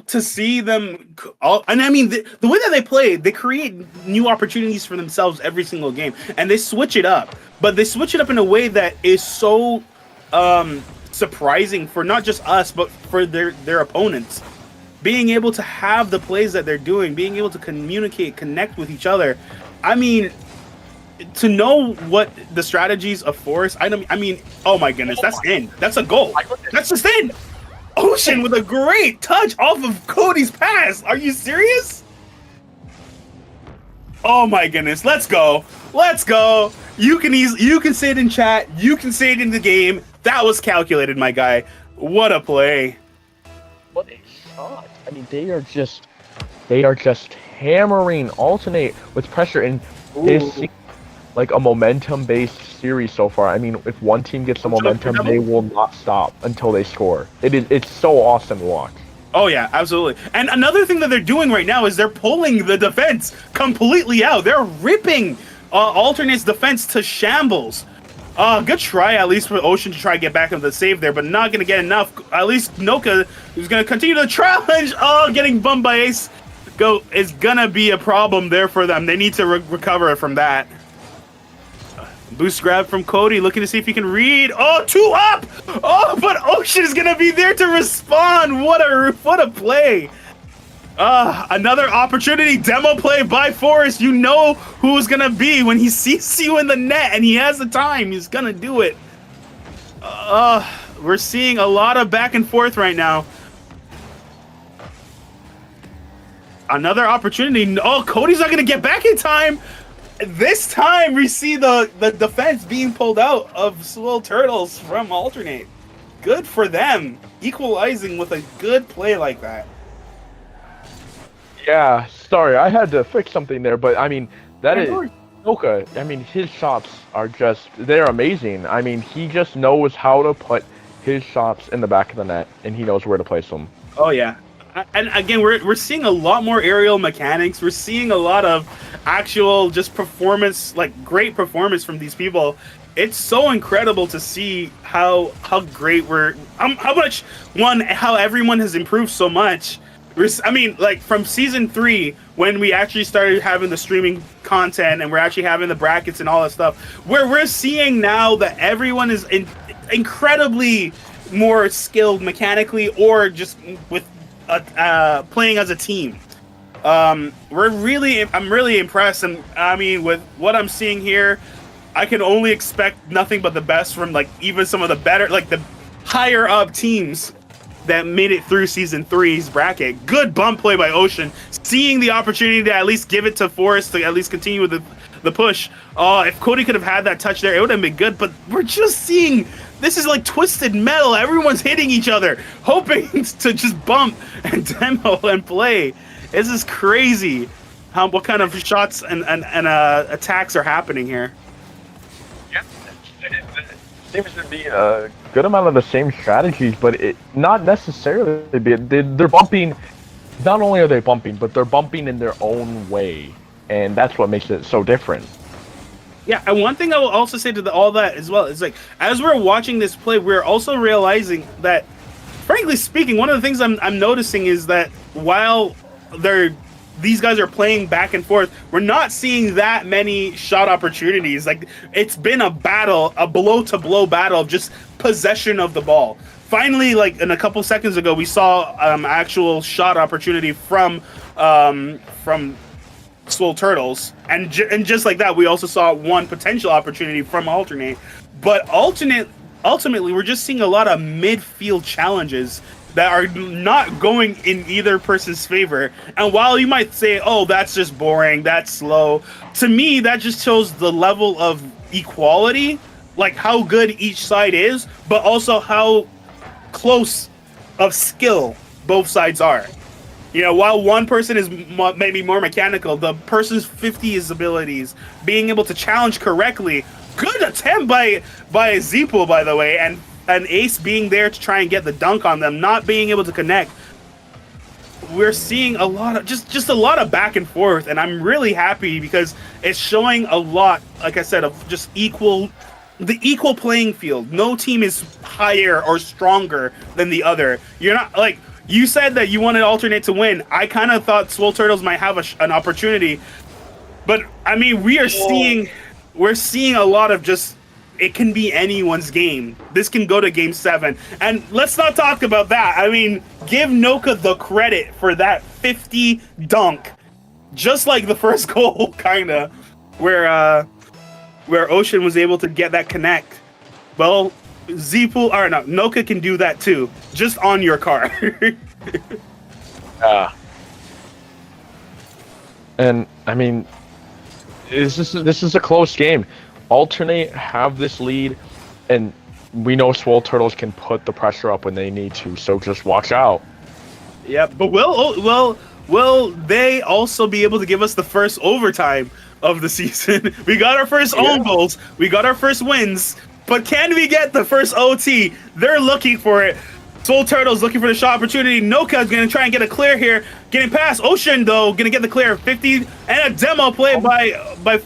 to see them, and I mean, the way that they play, they create new opportunities for themselves every single game, and they switch it up. But they switch it up in a way that is so surprising for not just us, but for their opponents. Being able to have the plays that they're doing, being able to communicate, connect with each other. I mean, to know what the strategies of Forrest, I mean, oh my goodness, that's in. That's a goal. That's just in. Ocean with a great touch off of Cody's pass. Are you serious? Oh my goodness. Let's go. Let's go. You can say it in chat. You can say it in the game. That was calculated, my guy. What a play. What a shot. I mean, they are just hammering Altern8 with pressure, and this like a momentum-based series so far. I mean, if one team gets the momentum, they will not stop until they score. It's so awesome to watch. Oh yeah, absolutely. And another thing that they're doing right now is they're pulling the defense completely out. They're ripping Altern8's defense to shambles. Good try, at least for Ocean to try to get back into the save there, but not going to get enough. At least Noka is going to continue the challenge. Oh, getting bumped by Ace is going to be a problem there for them. They need to recover from that. Boost grab from Cody, looking to see if he can read. Oh, 2 up! Oh, but Ocean is going to be there to respond. What a play. Another opportunity. Demo play by Forrest. You know who's going to be when he sees you in the net and he has the time. He's going to do it. We're seeing a lot of back and forth right now. Another opportunity. Oh, Cody's not going to get back in time. This time we see the defense being pulled out of Swoll Turtles from Altern8. Good for them. Equalizing with a good play like that. Yeah, sorry, I had to fix something there, but I mean, that is Noka. I mean, his shots are they're amazing. I mean, he just knows how to put his shots in the back of the net, and he knows where to place them. Oh, yeah. And again, we're seeing a lot more aerial mechanics. We're seeing a lot of actual just performance, like great performance from these people. It's so incredible to see how great how everyone has improved so much. I mean, like from season 3, when we actually started having the streaming content and we're actually having the brackets and all that stuff, where we're seeing now that everyone is incredibly more skilled mechanically or just with playing as a team. I'm really impressed, and I mean, with what I'm seeing here, I can only expect nothing but the best from like even some of the better, like the higher up teams that made it through season 3's bracket. Good bump play by Ocean, seeing the opportunity to at least give it to Forrest to at least continue with the push. If Cody could have had that touch there, it would have been good, but we're just seeing this is like twisted metal. Everyone's hitting each other, hoping to just bump and demo and play. This is crazy what kind of shots and attacks are happening here. Yeah, it seems to be a good amount of the same strategies, but not necessarily. They're bumping. Not only are they bumping, but they're bumping in their own way, and that's what makes it so different. Yeah, and one thing I will also say to all that as well is, like, as we're watching this play, we're also realizing that, frankly speaking, one of the things I'm noticing is that while these guys are playing back and forth, we're not seeing that many shot opportunities. Like, it's been a battle, a blow-to-blow battle of just possession of the ball. Finally, like, in a couple seconds ago, we saw actual shot opportunity from Swoll Turtles, and just like that, we also saw one potential opportunity from Altern8. But ultimately, we're just seeing a lot of midfield challenges that are not going in either person's favor. And while you might say, "Oh, that's just boring, that's slow," to me, that just shows the level of equality, like how good each side is, but also how close of skill both sides are. You know, while one person is maybe more mechanical, the person's 50's abilities, being able to challenge correctly. Good attempt by Zweall, by the way, and Ace being there to try and get the dunk on them, not being able to connect. We're seeing a lot of just a lot of back and forth, and I'm really happy because it's showing a lot, like I said, of just the equal playing field. No team is higher or stronger than the other. You're not like. You said that you wanted Altern8 to win. I kind of thought Swoll Turtles might have an opportunity, but I mean, we're seeing a lot of just, it can be anyone's game. This can go to game 7, and let's not talk about that. I mean, give Noka the credit for that 50 dunk, just like the first goal, kind of, where Ocean was able to get that connect. Well, Noka can do that too, just on your car. And I mean, this is a close game. Altern8 have this lead, and we know Swoll Turtles can put the pressure up when they need to. So just watch out. Yeah, but will they also be able to give us the first overtime of the season? We got our first own goals. We got our first wins. But can we get the first OT? They're looking for it. Swoll Turtles looking for the shot opportunity. Noka's going to try and get a clear here. Getting past Ocean, though. Going to get the clear. 50 and a demo play by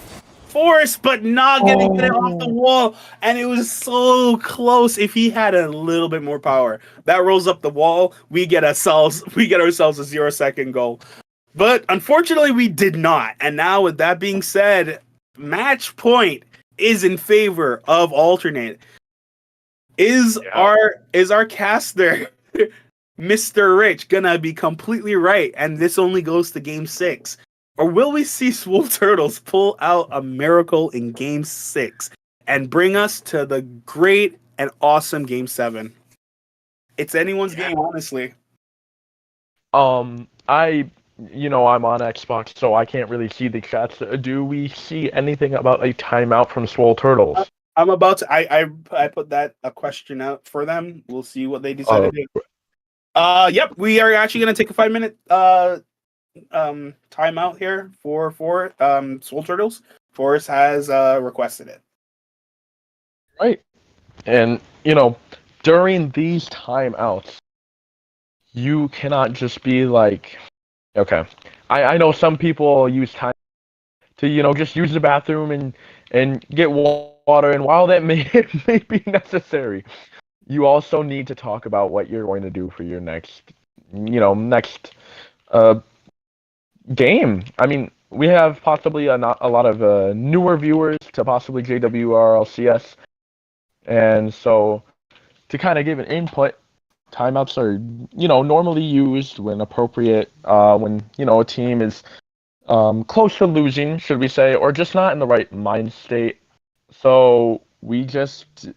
force, but not getting it off the wall. And it was so close. If he had a little bit more power, that rolls up the wall. We get ourselves a 0-second goal. But unfortunately, we did not. And now, with that being said, match point is in favor of Altern8. Is our caster, Mr. Rich, gonna be completely right, and this only goes to Game 6? Or will we see Swoll Turtles pull out a miracle in Game 6 and bring us to the great and awesome Game 7? It's anyone's game, honestly. I'm on Xbox, so I can't really see the chats. Do we see anything about a timeout from Swoll Turtles? I'm about to. I put a question out for them. We'll see what they decide to do. Yep, we are actually gonna take a 5-minute timeout here for Swoll Turtles. Forrest has requested it. Right, and during these timeouts, you cannot just be like, okay. I know some people use time to just use the bathroom and get water, and while that may be necessary, you also need to talk about what you're going to do for your next game. I mean, we have possibly a lot of newer viewers to possibly JWRLCS, and so to kind of give an input, timeouts are normally used when appropriate, when a team is close to losing, should we say, or just not in the right mind state. So we just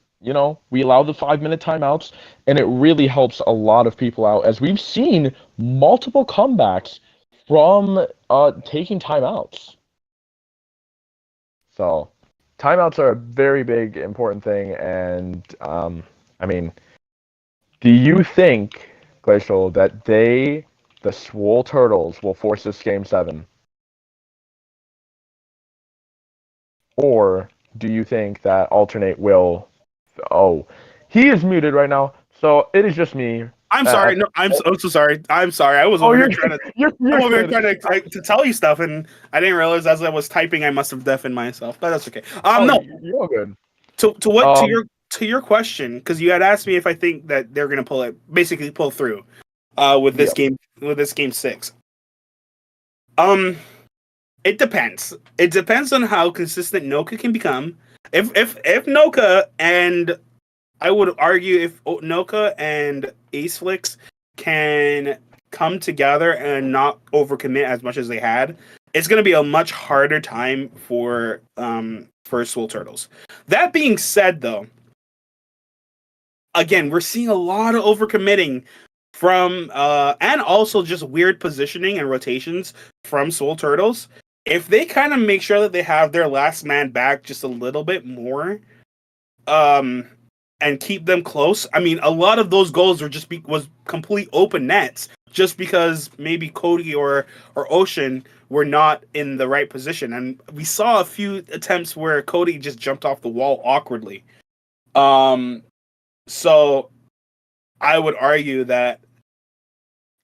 we allow the 5-minute timeouts, and it really helps a lot of people out, as we've seen multiple comebacks from taking timeouts. So timeouts are a very big, important thing, and I mean, do you think, Glacial, that the Swoll Turtles will force this Game 7? Or do you think that Altern8 will... Oh, he is muted right now, so it is just me. I'm sorry. No, I'm so sorry. I'm sorry. I was over here trying to tell you stuff, and I didn't realize as I was typing, I must have deafened myself. But that's okay. No, you're all good. To your question, because you had asked me if I think that they're gonna basically pull through, with this game 6. It depends. It depends on how consistent Noka can become. If Noka, and I would argue if Noka and Aceflix can come together and not overcommit as much as they had, it's going to be a much harder time for Swoll Turtles. That being said, though, again, we're seeing a lot of overcommitting from and also just weird positioning and rotations from Swoll Turtles. If they kind of make sure that they have their last man back just a little bit more, and keep them close. I mean, a lot of those goals was complete open nets, just because maybe Cody or Ocean were not in the right position, and we saw a few attempts where Cody just jumped off the wall awkwardly. So I would argue that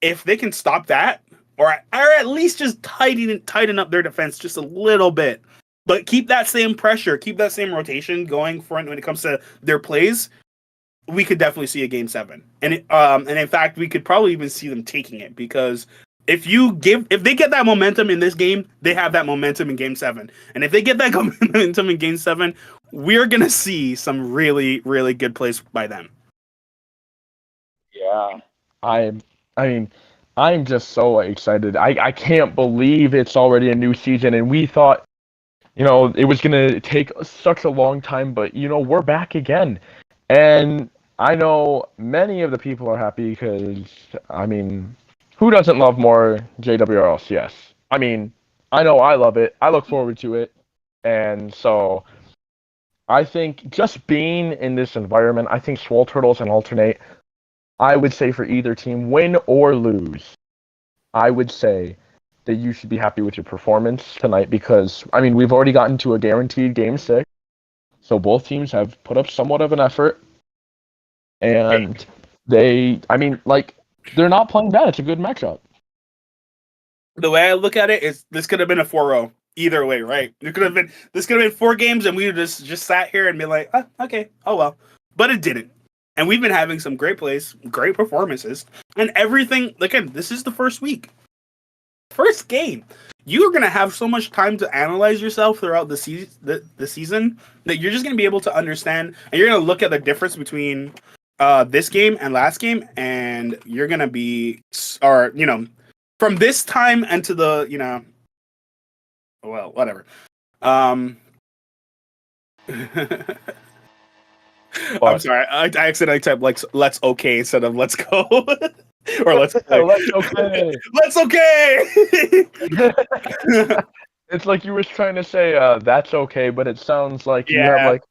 if they can stop that, or at least just tighten up their defense just a little bit, but keep that same pressure, keep that same rotation going front when it comes to their plays, we could definitely see a Game 7. And in fact, we could probably even see them taking it, because if they get that momentum in this game, they have that momentum in Game 7. And if they get that momentum in Game 7, we're gonna see some really, really good plays by them. Yeah, I mean, I'm just so excited. I can't believe it's already a new season, and we thought, it was going to take such a long time, but, we're back again. And I know many of the people are happy because, I mean, who doesn't love more JWRLCS? I mean, I know I love it. I look forward to it. And so I think just being in this environment, I think Swoll Turtles and Altern8, I would say for either team, win or lose, I would say that you should be happy with your performance tonight, because, I mean, we've already gotten to a guaranteed Game 6, so both teams have put up somewhat of an effort, and they're not playing bad. It's a good matchup. The way I look at it is this could have been a 4-0 either way, right? This could have been 4 games, and we would just sat here and be like, oh, okay, oh well. But it didn't. And we've been having some great plays, great performances, and everything. Again, this is the first week, first game. You're gonna have so much time to analyze yourself throughout the season that you're just gonna be able to understand, and you're gonna look at the difference between this game and last game, and you're gonna be, or from this time into the well, whatever. I'm sorry. I accidentally typed like "let's okay" instead of "let's go" or "let's play." Let's okay. Let's okay. It's like you were trying to say that's okay, but it sounds like you have like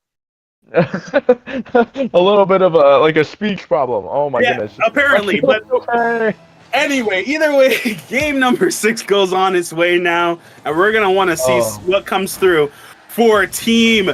a little bit of a speech problem. Oh my goodness. Apparently, but okay. Anyway, either way, game number 6 goes on its way now, and we're gonna want to see what comes through for Team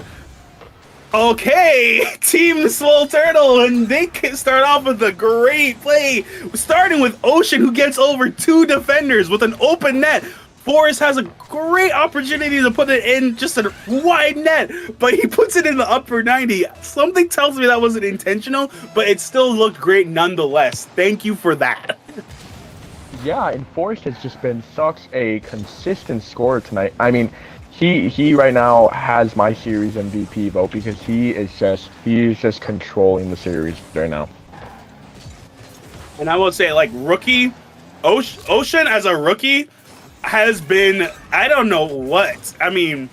Swoll Turtle, and they can start off with a great play, starting with Ocean, who gets over 2 defenders with an open net. Forrest has a great opportunity to put it in just a wide net, but he puts it in the upper 90. Something tells me that wasn't intentional, but it still looked great nonetheless. Thank you for that. Yeah, and Forrest has just been such a consistent scorer tonight. I mean, he right now has my series MVP vote because he is just controlling the series right now. And I will say, like, rookie Ocean as a rookie has been, I don't know what. I mean,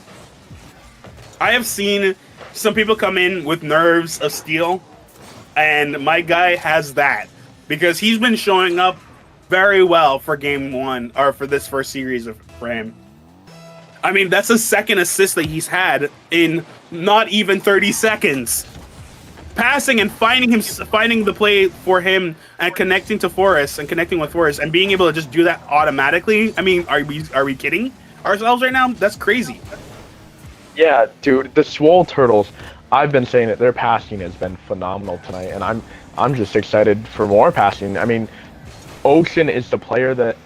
I have seen some people come in with nerves of steel, and my guy has that because he's been showing up very well for game 1, or for this first series for him. I mean, that's a second assist that he's had in not even 30 seconds. Passing and finding the play for him and connecting with Forrest and being able to just do that automatically. I mean, are we kidding ourselves right now? That's crazy. Yeah, dude, the Swoll Turtles, I've been saying it, their passing has been phenomenal tonight, and I'm just excited for more passing. I mean, Ocean is the player that,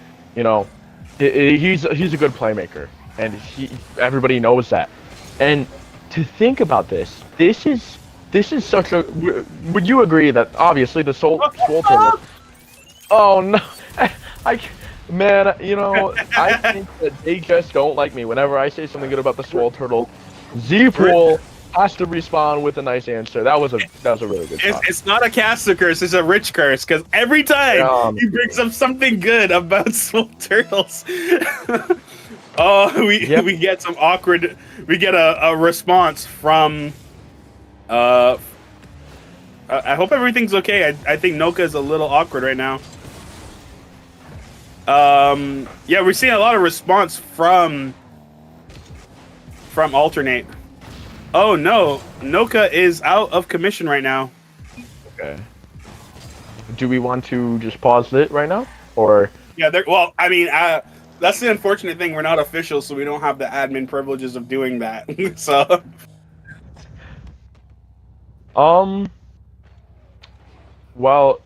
he's a good playmaker, and everybody knows that. And to think about this is such a. Would you agree that obviously the Swoll Turtles? Oh no, I think that they just don't like me. Whenever I say something good about the Swoll Turtle, Z-Pool has to respond with a nice answer. That was a really good shot. It's not a caster curse, it's a rich curse, because every time he brings up something good about Swoll Turtles, we get some awkward. We get a response from. I hope everything's okay. I think Noka is a little awkward right now. Yeah, we're seeing a lot of response from Altern8. Oh no, Noka is out of commission right now. Okay. Do we want to just pause it right now, or? Yeah, well, I mean, that's the unfortunate thing. We're not official, so we don't have the admin privileges of doing that. So. Well,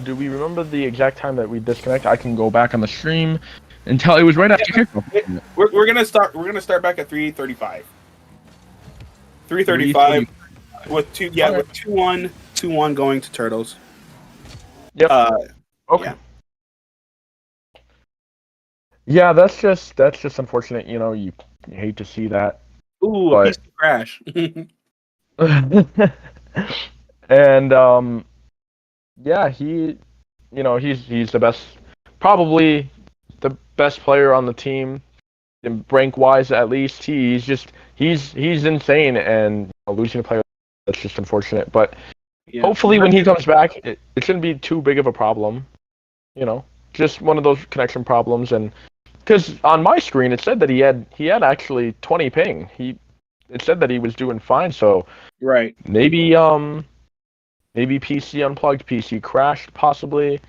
do we remember the exact time that we disconnect? I can go back on the stream and tell it was right after kickoff. We're gonna start back at 3:35. 3:35 with 2-1 going to Turtles. Yep. Okay. Yeah, that's just unfortunate. You hate to see that. Ooh, but... a piece of crash. And yeah, he's the best, probably the best player on the team, rank wise at least. He's insane, and losing a player, that's just unfortunate. But hopefully when he comes back, it shouldn't be too big of a problem. Just one of those connection problems. And because on my screen it said that he had actually 20 ping. It said that he was doing fine. So right, maybe PC unplugged, PC crashed possibly,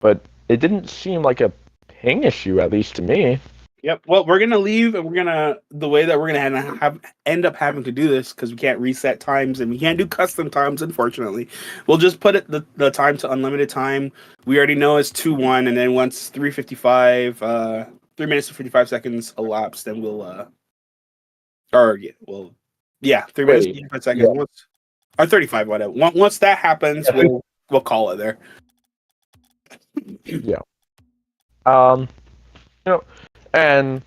but it didn't seem like a ping issue, at least to me. Yep. Well, we're gonna leave, and the way that we're gonna end up having to do this, because we can't reset times and we can't do custom times, unfortunately. We'll just put the time to unlimited time. We already know it's 2-1, and then once 3:55, 3 minutes and 55 seconds elapsed, then we'll 3 minutes and 55 seconds. Yeah. Or 35, whatever. Once that happens, we'll call it there. Yeah. And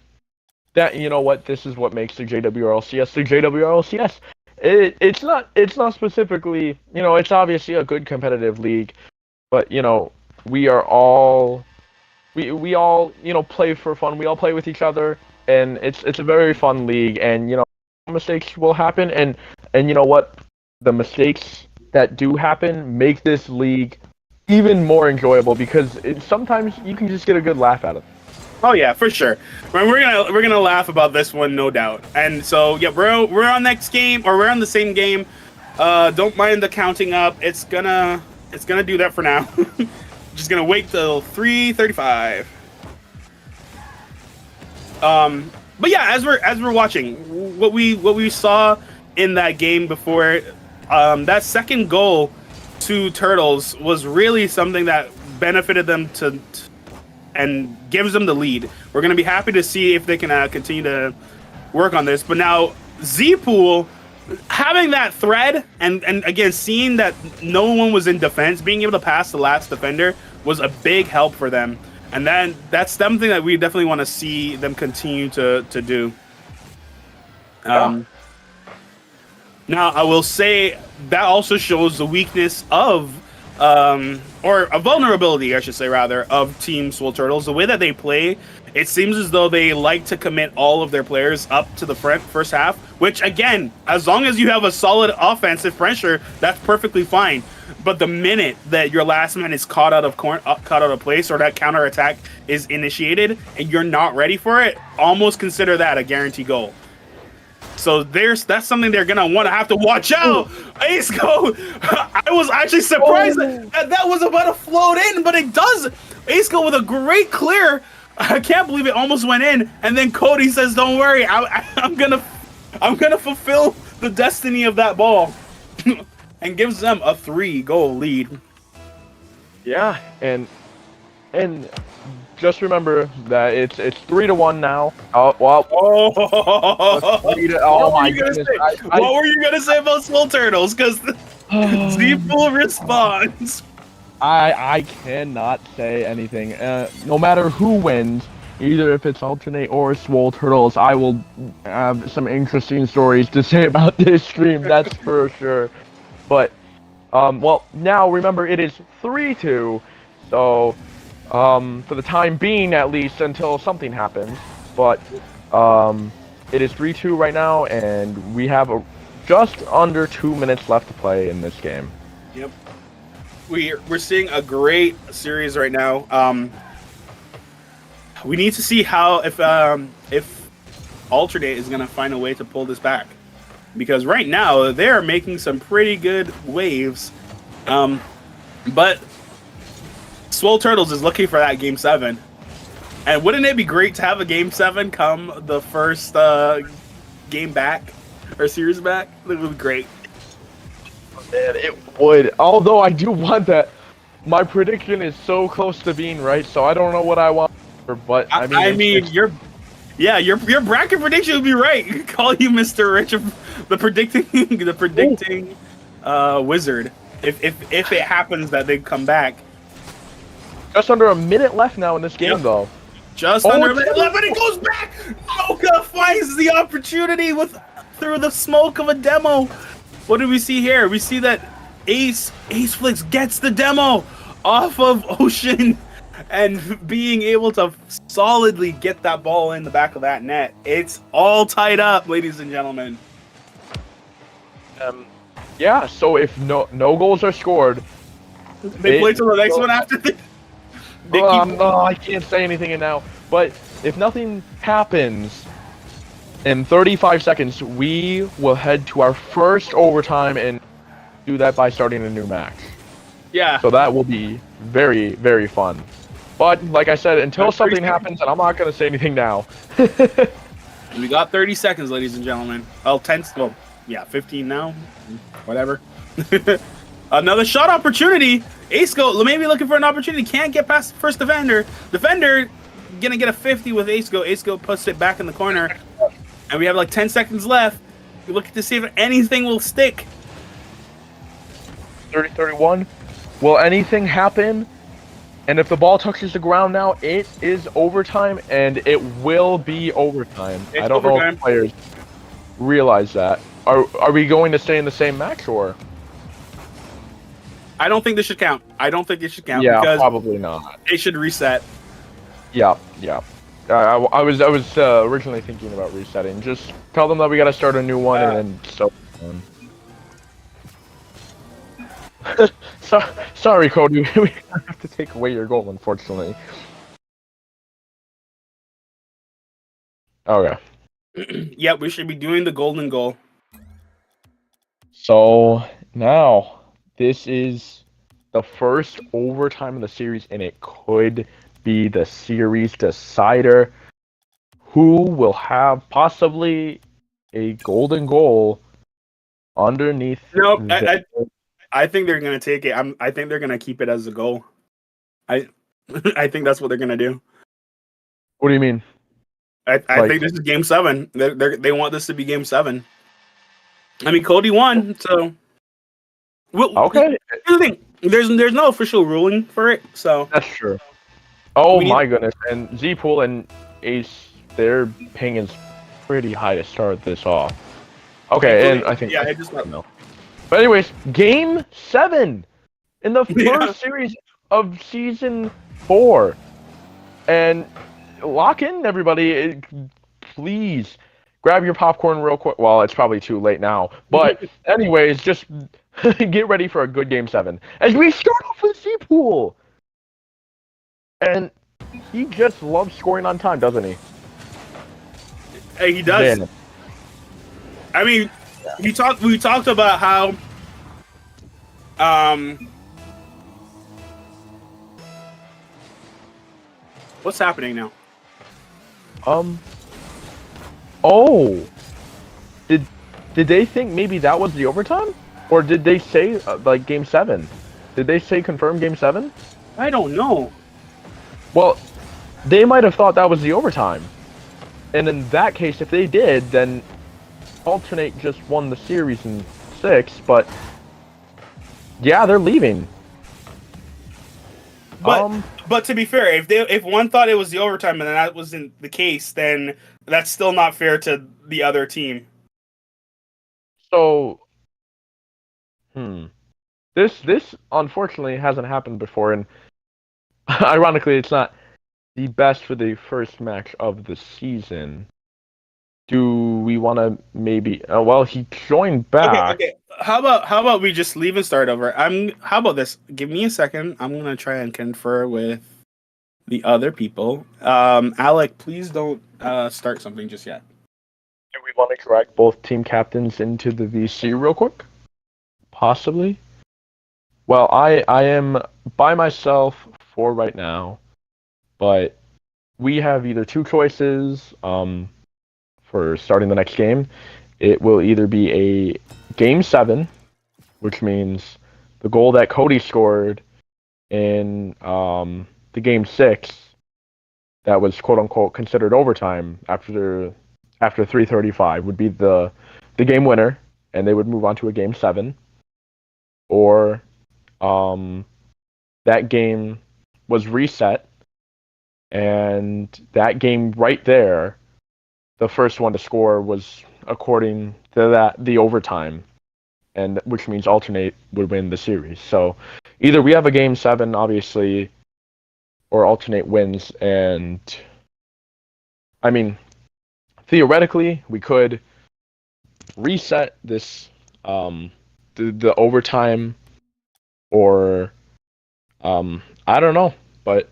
that, what, this is what makes the JWRLCS the JWRLCS. It's not specifically, it's obviously a good competitive league, but we are all we all play for fun. We all play with each other, and it's a very fun league. And mistakes will happen, and you know what, the mistakes that do happen make this league even more enjoyable because sometimes you can just get a good laugh out of it. Oh yeah, for sure. We're gonna laugh about this one, no doubt. And so yeah, we're on next game, or we're on the same game. Don't mind the counting up. It's gonna do that for now. Just gonna wait till 3:35. But yeah, as we're watching, what we saw in that game before, that second goal to Turtles was really something that benefited them and gives them the lead. We're going to be happy to see if they can continue to work on this. But now, Z-Pool, having that thread, and again, seeing that no one was in defense, being able to pass the last defender was a big help for them. And then that's something that we definitely want to see them continue to do. Now, I will say that also shows the weakness of or a vulnerability, I should say, rather, of Team Swoll Turtles. The way that they play, it seems as though they like to commit all of their players up to the first half, which, again, as long as you have a solid offensive pressure, that's perfectly fine. But the minute that your last man is caught out of place, or that counter attack is initiated and you're not ready for it, almost consider that a guaranteed goal. So that's something they're gonna want to have to watch out. Ace Go, I was actually surprised that was about to float in, but it does. Ace Go with a great clear. I can't believe it almost went in, and then Cody says, "Don't worry, I'm gonna fulfill the destiny of that ball," and gives them a 3-goal lead. Yeah, and just remember that it's 3-1 now. Oh well. My goodness! What were you gonna say about Swoll Turtles? Because Z-Pool responds. I cannot say anything. No matter who wins, either if it's Altern8 or Swoll Turtles, I will have some interesting stories to say about this stream. That's for sure. But well, now remember it is 3-2. So. For the time being, at least, until something happens. But it is 3-2 right now, and we have just under 2 minutes left to play in this game. Yep. We're seeing a great series right now. We need to see how if Altern8 is going to find a way to pull this back, because right now they are making some pretty good waves, but Swoll Turtles is looking for that Game 7. And wouldn't it be great to have a Game 7 come the first game back, or series back? It would be great. Man, it would. Although I do want that. My prediction is so close to being right, so I don't know what I want. But I mean, your bracket prediction would be right. Call you Mr. Rich, the predicting wizard. If it happens that they come back. Just under a minute left now in this game, though. Just under a minute left, and it goes back! Oka finds the opportunity through the smoke of a demo. What do we see here? We see that Ace Flix gets the demo off of Ocean, and being able to solidly get that ball in the back of that net. It's all tied up, ladies and gentlemen. Yeah, so if no goals are scored, they play to the next one after the... I can't say anything now. But if nothing happens in 35 seconds, we will head to our first overtime and do that by starting a new match. Yeah. So that will be very, very fun. But like I said, until something happens, and I'm not going to say anything now. We got 30 seconds, ladies and gentlemen. Well, 15 now. Whatever. Another shot opportunity. Ace Go maybe looking for an opportunity. Can't get past the first defender. Defender gonna get a 50 with Ace Go. Ace Go puts it back in the corner, and we have like 10 seconds left. We look to see if anything will stick. 30-31. Will anything happen? And if the ball touches the ground now, it is overtime, and it will be overtime. It's I don't know if players realize that. Are we going to stay in the same match, or? I don't think this should count. I don't think it should count. Yeah, because probably not. it should reset. Yeah. I was originally thinking about resetting. Just tell them that we got to start a new one and then start one. Sorry, Cody. We have to take away your goal, unfortunately. Okay. Yeah, we should be doing the golden goal. So now this is the first overtime of the series, and it could be the series decider. Who will have possibly a golden goal underneath? Nope. I think they're gonna take it. I think they're gonna keep it as a goal. I think that's what they're gonna do. What do you mean? I think this is game 7. They want this to be game 7. I mean, Cody won, so okay. Here's the thing: there's no official ruling for it, so that's true. Oh my goodness! And Z-Pool and Ace, their ping is pretty high to start this off. Okay, and I think I just don't know. But anyways, game 7 in the first series of season 4, and lock in, everybody. Please grab your popcorn real quick. Well, it's probably too late now, but anyways, just get ready for a good game 7 as we start off with Z-Pool. And he just loves scoring on time, doesn't he? Hey, he does. Man. I mean, we talked about how what's happening now? Oh. Did they think maybe that was the overtime? Or did they say like game 7? Did they say confirm game 7? I don't know. Well, they might have thought that was the overtime. And in that case, if they did, then Altern8 just won the series in 6, but yeah, they're leaving. But to be fair, if one thought it was the overtime and then that wasn't the case, then that's still not fair to the other team. So, this unfortunately hasn't happened before, and ironically, it's not the best for the first match of the season. Do we want to maybe? Well, he joined back. Okay. How about we just leave and start over? How about this? Give me a second. I'm gonna try and confer with the other people. Alec, please don't start something just yet. Do we want to drag both team captains into the VC real quick? Possibly. Well, I am by myself for right now, but we have either two choices for starting the next game. It will either be a game 7, which means the goal that Cody scored in the game 6 that was quote unquote considered overtime after 3:35 would be the game winner, and they would move on to a game 7. Or that game was reset, and that game right there, the first one to score was according to that the overtime, and which means Altern8 would win the series. So either we have a game 7, obviously, or Altern8 wins. And I mean, theoretically, we could reset this the overtime, or I don't know. But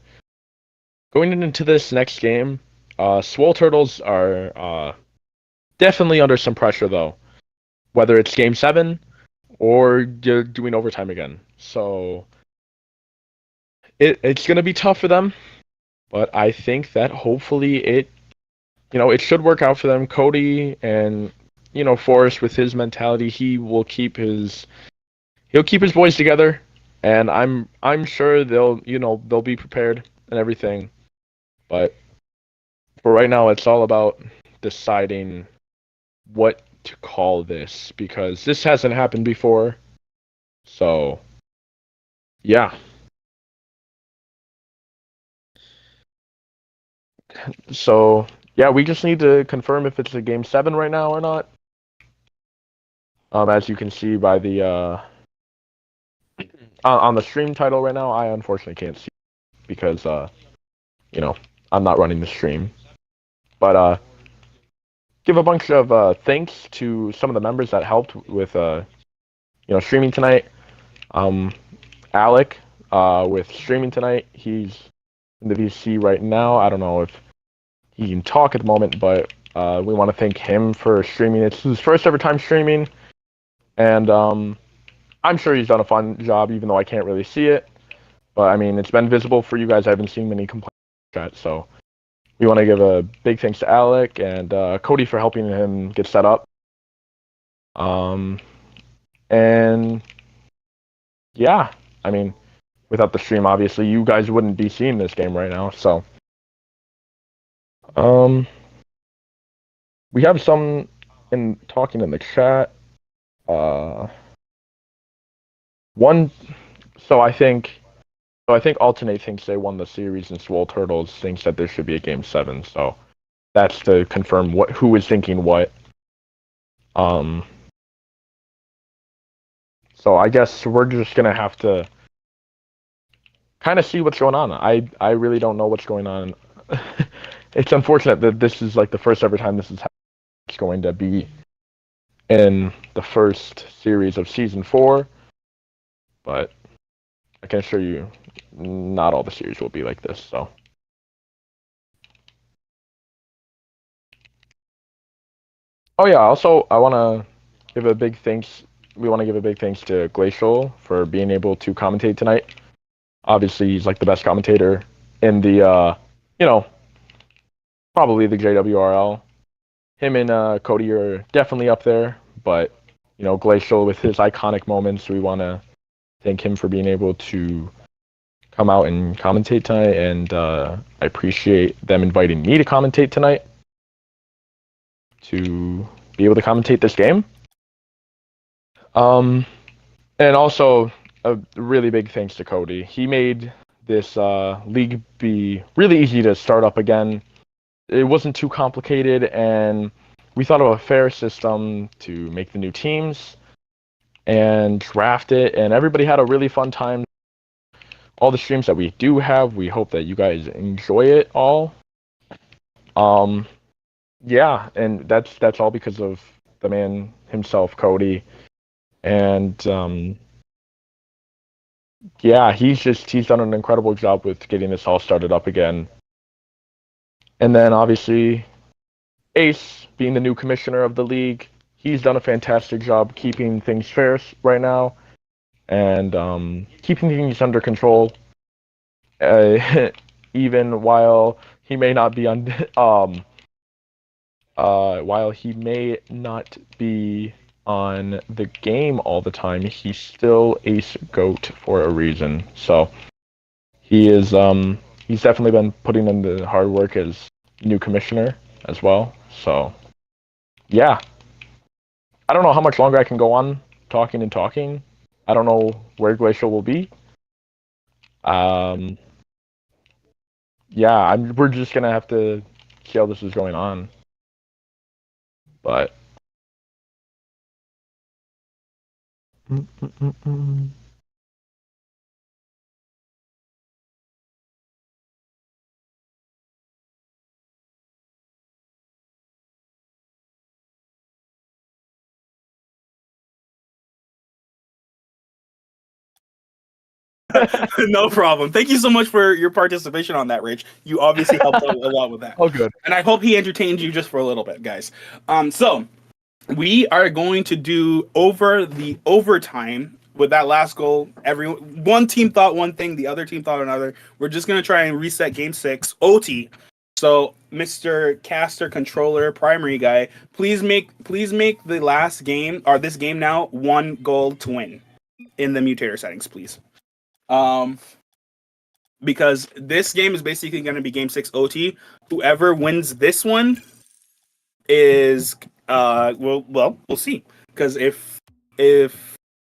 going into this next game, Swoll Turtles are definitely under some pressure, though, whether it's game 7 or you're doing overtime again. So it's going to be tough for them, but I think that hopefully it should work out for them. Cody and Forrest, with his mentality, he'll keep his boys together, and I'm sure they'll be prepared and everything. But for right now, it's all about deciding what to call this because this hasn't happened before. So, yeah. So, yeah, we just need to confirm if it's a game 7 right now or not. As you can see by the on the stream title right now, I unfortunately can't see because you know, I'm not running the stream. But give a bunch of thanks to some of the members that helped with streaming tonight. Alec with streaming tonight. He's in the VC right now. I don't know if he can talk at the moment, but we want to thank him for streaming. It's his first ever time streaming, and I'm sure he's done a fun job, even though I can't really see it. But I mean, it's been visible for you guys. I haven't seen many complaints in chat, so we want to give a big thanks to Alec and Cody for helping him get set up. And yeah, I mean, without the stream, obviously, you guys wouldn't be seeing this game right now. So, we have some talking in the chat. One, so I think Altern8 thinks they won the series, and Swoll Turtles thinks that there should be a game 7. So that's to confirm who is thinking what. So I guess we're just gonna have to kind of see what's going on. I really don't know what's going on. It's unfortunate that this is like the first ever time this is going to be in the first series of season 4, but I can assure you, not all the series will be like this. So. Oh yeah. Also, I want to give a big thanks. We want to give a big thanks to Glacial for being able to commentate tonight. Obviously, he's like the best commentator in the, probably the JWRL. Him and Cody are definitely up there, but, Glacial with his iconic moments, we want to thank him for being able to come out and commentate tonight, and I appreciate them inviting me to commentate tonight to be able to commentate this game. And also a really big thanks to Cody. He made this league be really easy to start up again. It wasn't too complicated, and we thought of a fair system to make the new teams and draft it, and everybody had a really fun time. All the streams that we do have, we hope that you guys enjoy it all. Yeah, and that's all because of the man himself, Cody. And yeah, he's done an incredible job with getting this all started up again. And then obviously Ace, being the new commissioner of the league, he's done a fantastic job keeping things fair right now and keeping things under control. Even while he may not be on the game all the time, he's still Ace Goat for a reason. So he's definitely been putting in the hard work as new commissioner as well. So yeah, I don't know how much longer I can go on talking and talking. I don't know where Glacial will be. Yeah, we're just gonna have to see how this is going on. But No problem. Thank you so much for your participation on that, Rich. You obviously helped out a lot with that. Oh, good. And I hope he entertained you just for a little bit, guys. So we are going to do over the overtime with that last goal. One team thought one thing, the other team thought another. We're just gonna try and reset game 6 OT. So, Mr. Caster Controller Primary Guy, please make the last game or this game now 1 goal to win in the mutator settings, please. because this game is basically going to be Game 6 OT. Whoever wins this one is we'll see. Because if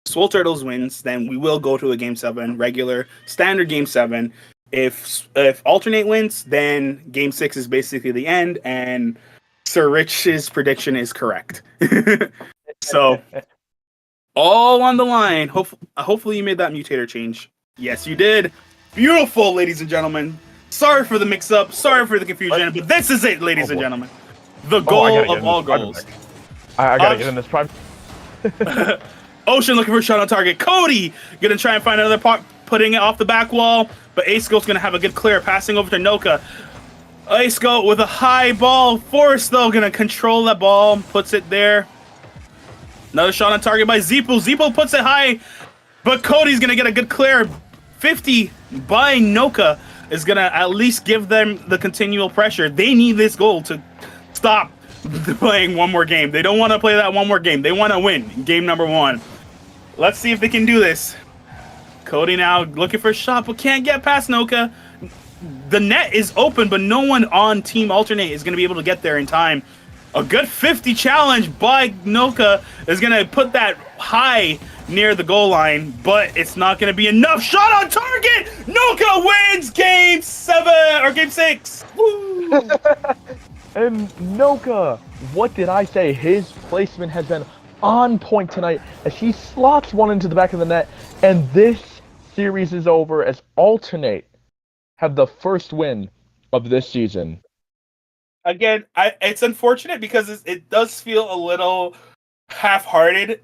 Swoll Turtles wins, then we will go to a Game 7, regular standard Game 7. If Altern8 wins, then Game 6 is basically the end, and Sir Rich's prediction is correct. So all on the line. Hopefully you made that mutator change. Yes, you did. Beautiful, ladies and gentlemen. Sorry for the mix-up. Sorry for the confusion. But this is it, ladies and gentlemen. The goal of all goals. I gotta get in this prime. Ocean looking for a shot on target. Cody gonna try and find another part, putting it off the back wall. But Acego's gonna have a good clear, passing over to Noka. Acego with a high ball. Forrest, though, gonna control that ball. Puts it there. Another shot on target by Zeepo. Zeepo puts it high. But Cody's gonna get a good clear. 50 by Noka is gonna at least give them the continual pressure. They need this goal to stop playing one more game. They don't want to play that one more game. They want to win game number 1. Let's see if they can do this. Cody now looking for a shot, but can't get past Noka. The net is open, but no one on Team Altern8 is going to be able to get there in time. A good 50 challenge by Noka is going to put that high near the goal line, but it's not going to be enough. Shot on target! Noka wins game 7 or game 6. Woo! And Noka, what did I say? His placement has been on point tonight as he slots one into the back of the net, and this series is over as Altern8 have the first win of this season. Again, it's unfortunate because it does feel a little half-hearted,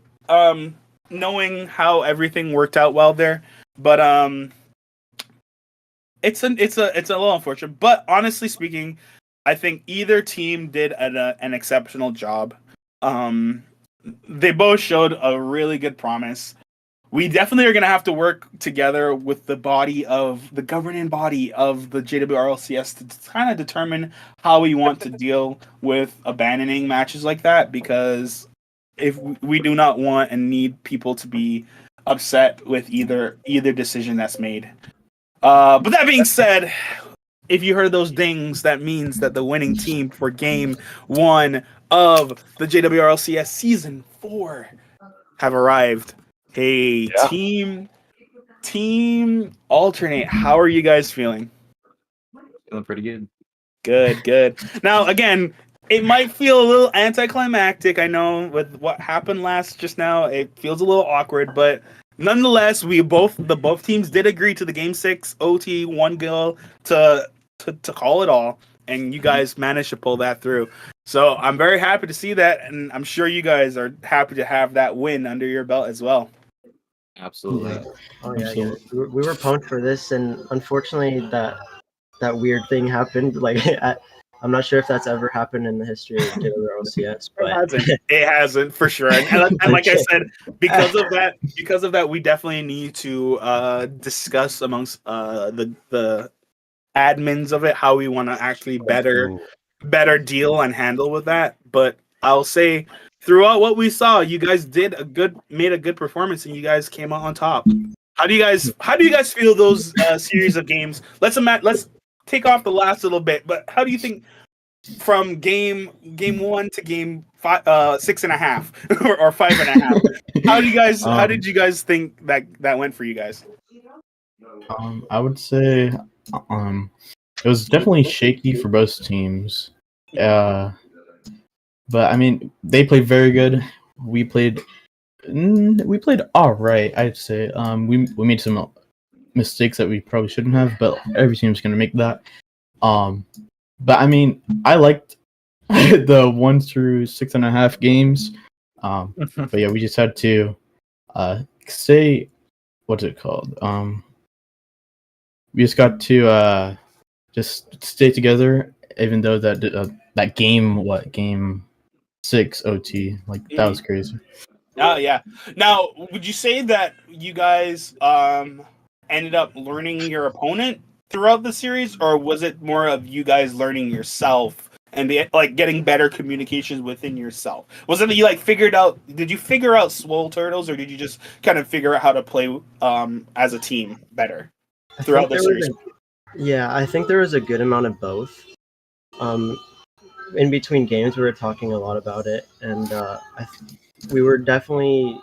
knowing how everything worked out well there. But it's a little unfortunate. But honestly speaking, I think either team did an exceptional job. They both showed a really good promise. We definitely are going to have to work together with the governing body of the JWRLCS to kind of determine how we want to deal with abandoning matches like that, because if we do not want and need people to be upset with either decision that's made. But that being said, if you heard those dings, that means that the winning team for game 1 of the JWRLCS Season 4 have arrived. Hey, Yeah. Team Altern8, how are you guys feeling? Feeling pretty good. Good. Now, again, it might feel a little anticlimactic. I know with what happened just now, it feels a little awkward, but nonetheless, both teams did agree to the Game 6 OT 1 goal to call it all, and you guys managed to pull that through. So I'm very happy to see that, and I'm sure you guys are happy to have that win under your belt as well. Absolutely. Yeah. Oh yeah. We were pumped for this, and unfortunately, that weird thing happened. Like, I'm not sure if that's ever happened in the history of JWRLCS, but It hasn't for sure. And like I said, because of that, we definitely need to discuss amongst the admins of it how we want to actually better deal and handle with that. But I'll say, throughout what we saw, you guys made a good performance, and you guys came out on top. How do you guys feel those series of games? Let's take off the last little bit, but how do you think from game 1 to game 6.5 or 5.5? How did you guys think that went for you guys? I would say it was definitely shaky for both teams. But I mean, they played very good. We played all right, I'd say. We made some mistakes that we probably shouldn't have, but every team's gonna make that. But I mean, I liked the 1 through 6.5 games. But yeah, we just had to stay. What's it called? We just got to just stay together, even though that game 6 OT, like that was crazy. Oh yeah. Now, would you say that you guys ended up learning your opponent throughout the series, or was it more of you guys learning yourself and getting better communications within yourself? Was it that you did you figure out Swoll Turtles, or did you just kind of figure out how to play as a team better throughout the series? Yeah, I think there was a good amount of both. In between games, we were talking a lot about it, and we definitely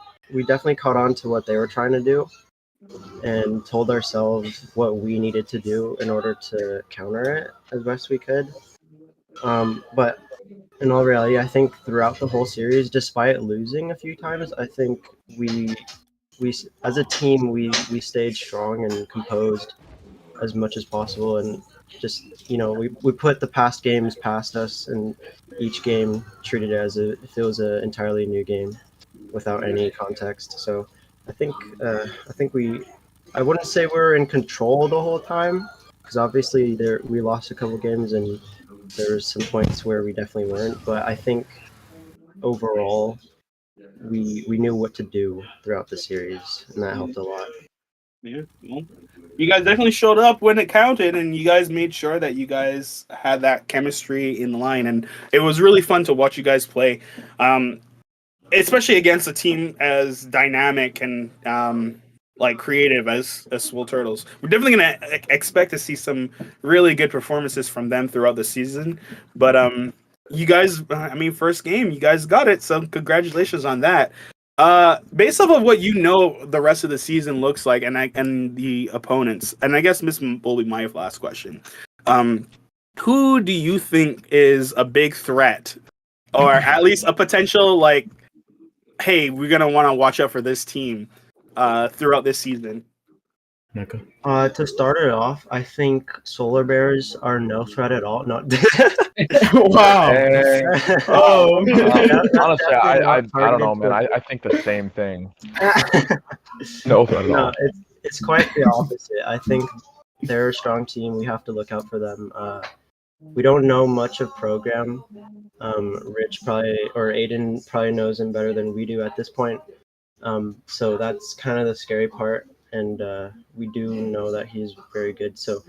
caught on to what they were trying to do, and told ourselves what we needed to do in order to counter it as best we could. But in all reality, I think throughout the whole series, despite losing a few times, I think we as a team we stayed strong and composed as much as possible, and just we put the past games past us, and each game treated it as if it was an entirely new game without any context. So I think I wouldn't say we were in control the whole time, because obviously we lost a couple games and there's some points where we definitely weren't, but I think overall we knew what to do throughout the series, and that helped a lot. Yeah, well, you guys definitely showed up when it counted, and you guys made sure that you guys had that chemistry in line, and it was really fun to watch you guys play, especially against a team as dynamic and like creative as Swoll Turtles. We're definitely gonna expect to see some really good performances from them throughout the season, but you guys, I mean, first game, you guys got it, so congratulations on that. Based off of what you know the rest of the season looks like, and the opponents, and I guess this will be my last question. Who do you think is a big threat, or at least a potential, like, hey, we're gonna want to watch out for this team throughout this season? Neko. To start it off, I think Solar Bears are no threat at all. Not Wow. Oh, Honestly, I don't know, man. I think the same thing. No threat at No, all. it's quite the opposite. I think they're a strong team. We have to look out for them. We don't know much of program. Rich probably, or Aiden probably knows him better than we do at this point. So that's kind of the scary part. And we do know that he's very good. So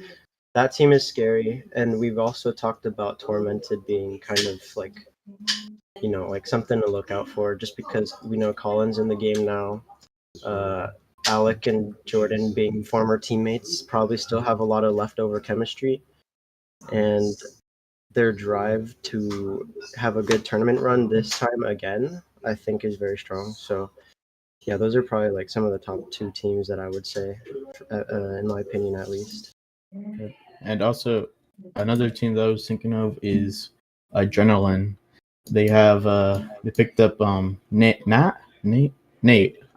that team is scary. And we've also talked about Tormented being kind of like, like something to look out for, just because we know Colin's in the game now. Alec and Jordan, being former teammates, probably still have a lot of leftover chemistry. And their drive to have a good tournament run this time again, I think, is very strong. So yeah, those are probably like some of the top two teams that I would say, in my opinion, at least. and also another team that I was thinking of is Adrenaline. They have they picked up Nate.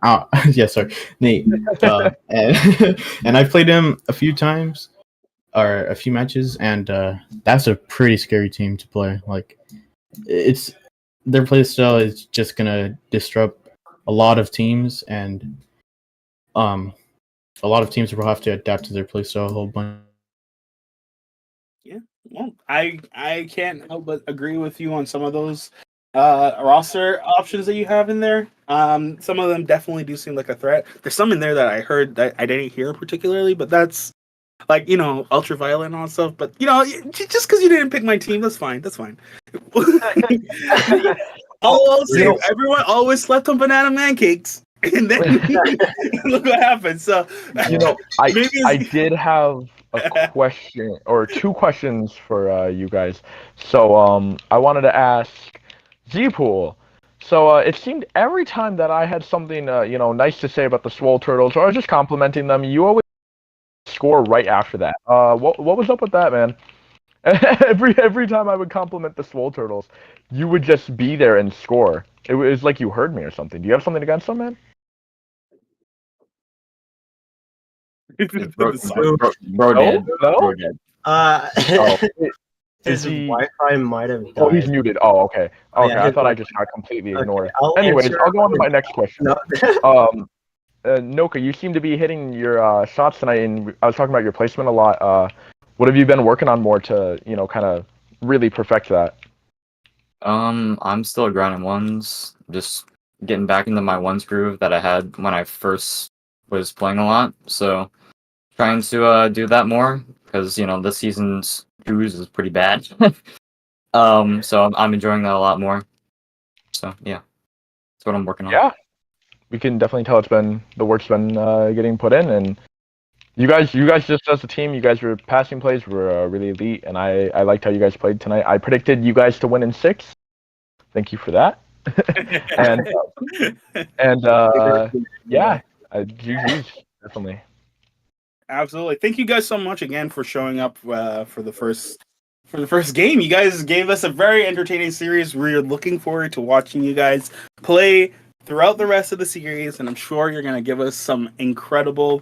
Oh, yeah, sorry, Nate. And I played him a few times, or a few matches, and that's a pretty scary team to play. Like, it's their play style is just gonna disrupt a lot of teams, and a lot of teams will have to adapt to their play style a whole bunch. Yeah, well, I can't help but agree with you on some of those roster options that you have in there. Some of them definitely do seem like a threat. There's some in there that I heard that I didn't hear particularly, but that's like, ultraviolet and all that stuff. But just because you didn't pick my team, that's fine. That's fine. I'll say, everyone always slept on banana pancakes, and then look what happened. So I did have a question or two questions for you guys. So I wanted to ask Zpool. So it seemed every time that I had something nice to say about the Swoll Turtles, or I was just complimenting them, you always score right after that. What was up with that, man? Every time I would compliment the Swoll Turtles, you would just be there and score. It was like you heard me or something. Do you have something against them, man? Bro No? did. Bro did. Oh, His he- Wi-Fi might have died. Oh, he's muted. Oh, okay. Okay, yeah, I thought I just got completely ignored. I'll Anyways, answer I'll go on to my next question. No. Noka, you seem to be hitting your shots tonight, and I was talking about your placement a lot. What have you been working on more to, kind of really perfect that? I'm still grinding ones, just getting back into my ones groove that I had when I first was playing a lot. So trying to do that more, because this season's twos is pretty bad. So I'm enjoying that a lot more. So yeah, that's what I'm working on. Yeah, we can definitely tell the work's been getting put in, and You guys just as a team, you guys were passing plays were really elite, and I liked how you guys played tonight. I predicted you guys to win in 6. Thank you for that. and yeah, GG's definitely. Absolutely. Thank you guys so much again for showing up for the first game. You guys gave us a very entertaining series. We're looking forward to watching you guys play throughout the rest of the series, and I'm sure you're gonna give us some incredible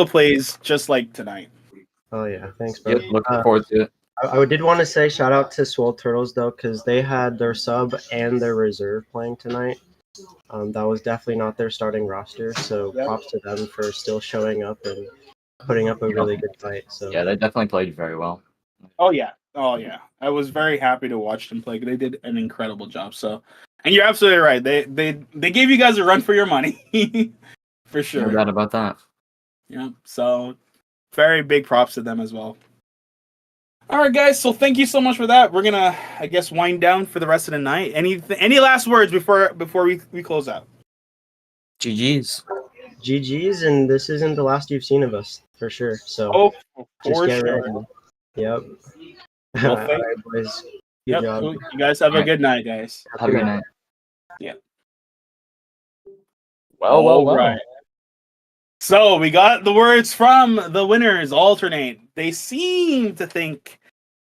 plays just like tonight. Oh yeah, thanks, bro. Yep, looking forward to it. I did want to say shout out to Swoll Turtles though, because they had their sub and their reserve playing tonight. That was definitely not their starting roster, so Yep. props to them for still showing up and putting up a really good fight. So Yeah, they definitely played very well. Oh yeah. I was very happy to watch them play. They did an incredible job. So, and you're absolutely right. They gave you guys a run for your money, for sure. No doubt about that. Yeah. So, very big props to them as well. All right, guys. So thank you so much for that. We're gonna, I guess, wind down for the rest of the night. Any last words before we close out? GG's. GG's, and this isn't the last you've seen of us for sure. So Oh, just for get sure. ready. Yep. Well, All right, boys. Good Yep. job. You guys have a good night, guys. Have a good night. Well. All right. So we got the words from the winners, Altern8. They seem to think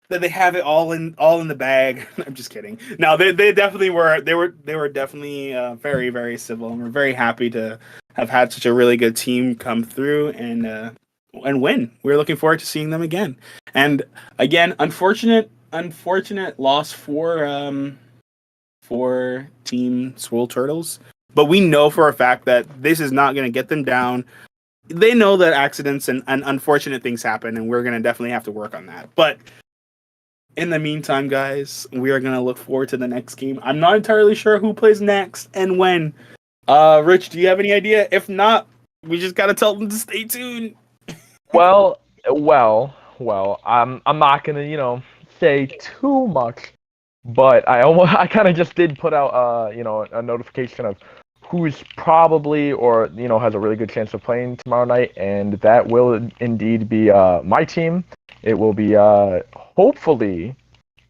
that they have it all in the bag. I'm just kidding. No, they definitely were. They were definitely very, very civil, and we're very happy to have had such a really good team come through and win. We're looking forward to seeing them again. And again, unfortunate loss for Team Swoll Turtles. But we know for a fact that this is not going to get them down. They know that accidents and unfortunate things happen, and we're going to definitely have to work on that. But in the meantime, guys, we are going to look forward to the next game. I'm not entirely sure who plays next and when. Rich, do you have any idea? If not, we just got to tell them to stay tuned. Well. I'm not gonna say too much, but I kind of just did put out a notification of who's probably or has a really good chance of playing tomorrow night, and that will indeed be my team. It will be hopefully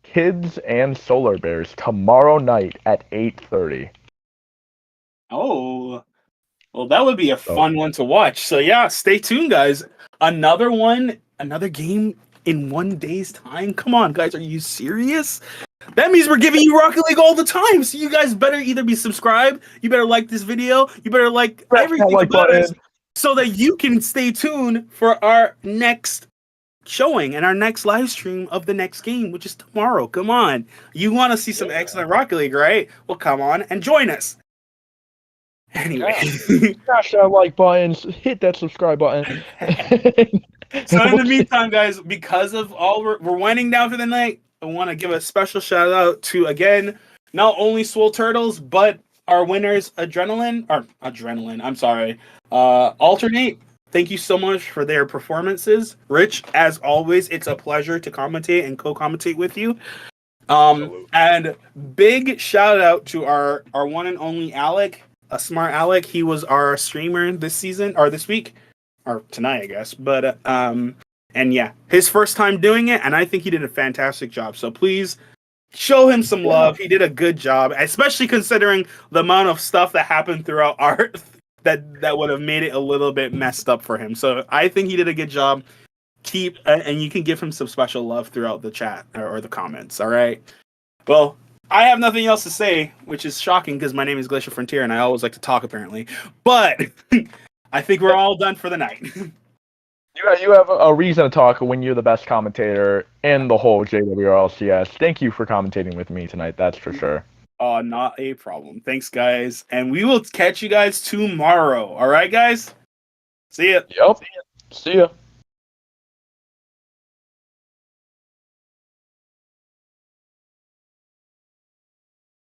Kids and Solar Bears tomorrow night at 8:30. Oh, well, that would be a fun one to watch. So yeah, stay tuned, guys. Another game in 1 day's time. Come on, guys, are you serious? That means we're giving you Rocket League all the time. So you guys better either be subscribed, you better like this video, you better like everything about us, so that you can stay tuned for our next showing and our next live stream of the next game, which is tomorrow. Come on. You want to see some excellent Rocket League, right? Well, come on and join us. Anyway. Smash that like button, hit that subscribe button. So in the meantime, guys, because of all we're winding down for the night, I want to give a special shout out to, again, not only Swoll Turtles, but our winners, Altern8. Thank you so much for their performances. Rich, as always, it's a pleasure to commentate and co-commentate with you. And big shout out to our one and only Alec, a smart Alec. He was our streamer this season, or this week, or tonight, I guess. But and yeah, his first time doing it, and I think he did a fantastic job. So please show him some love. He did a good job, especially considering the amount of stuff that happened throughout art that would have made it a little bit messed up for him. So I think he did a good job. And you can give him some special love throughout the chat or the comments. All right. Well, I have nothing else to say, which is shocking because my name is Glacial Frontier and I always like to talk apparently. But I think we're all done for the night. You have a reason to talk when you're the best commentator in the whole JWRLCS. Thank you for commentating with me tonight. That's for sure. Not a problem. Thanks, guys. And we will catch you guys tomorrow. All right, guys? See ya. Yep. See ya.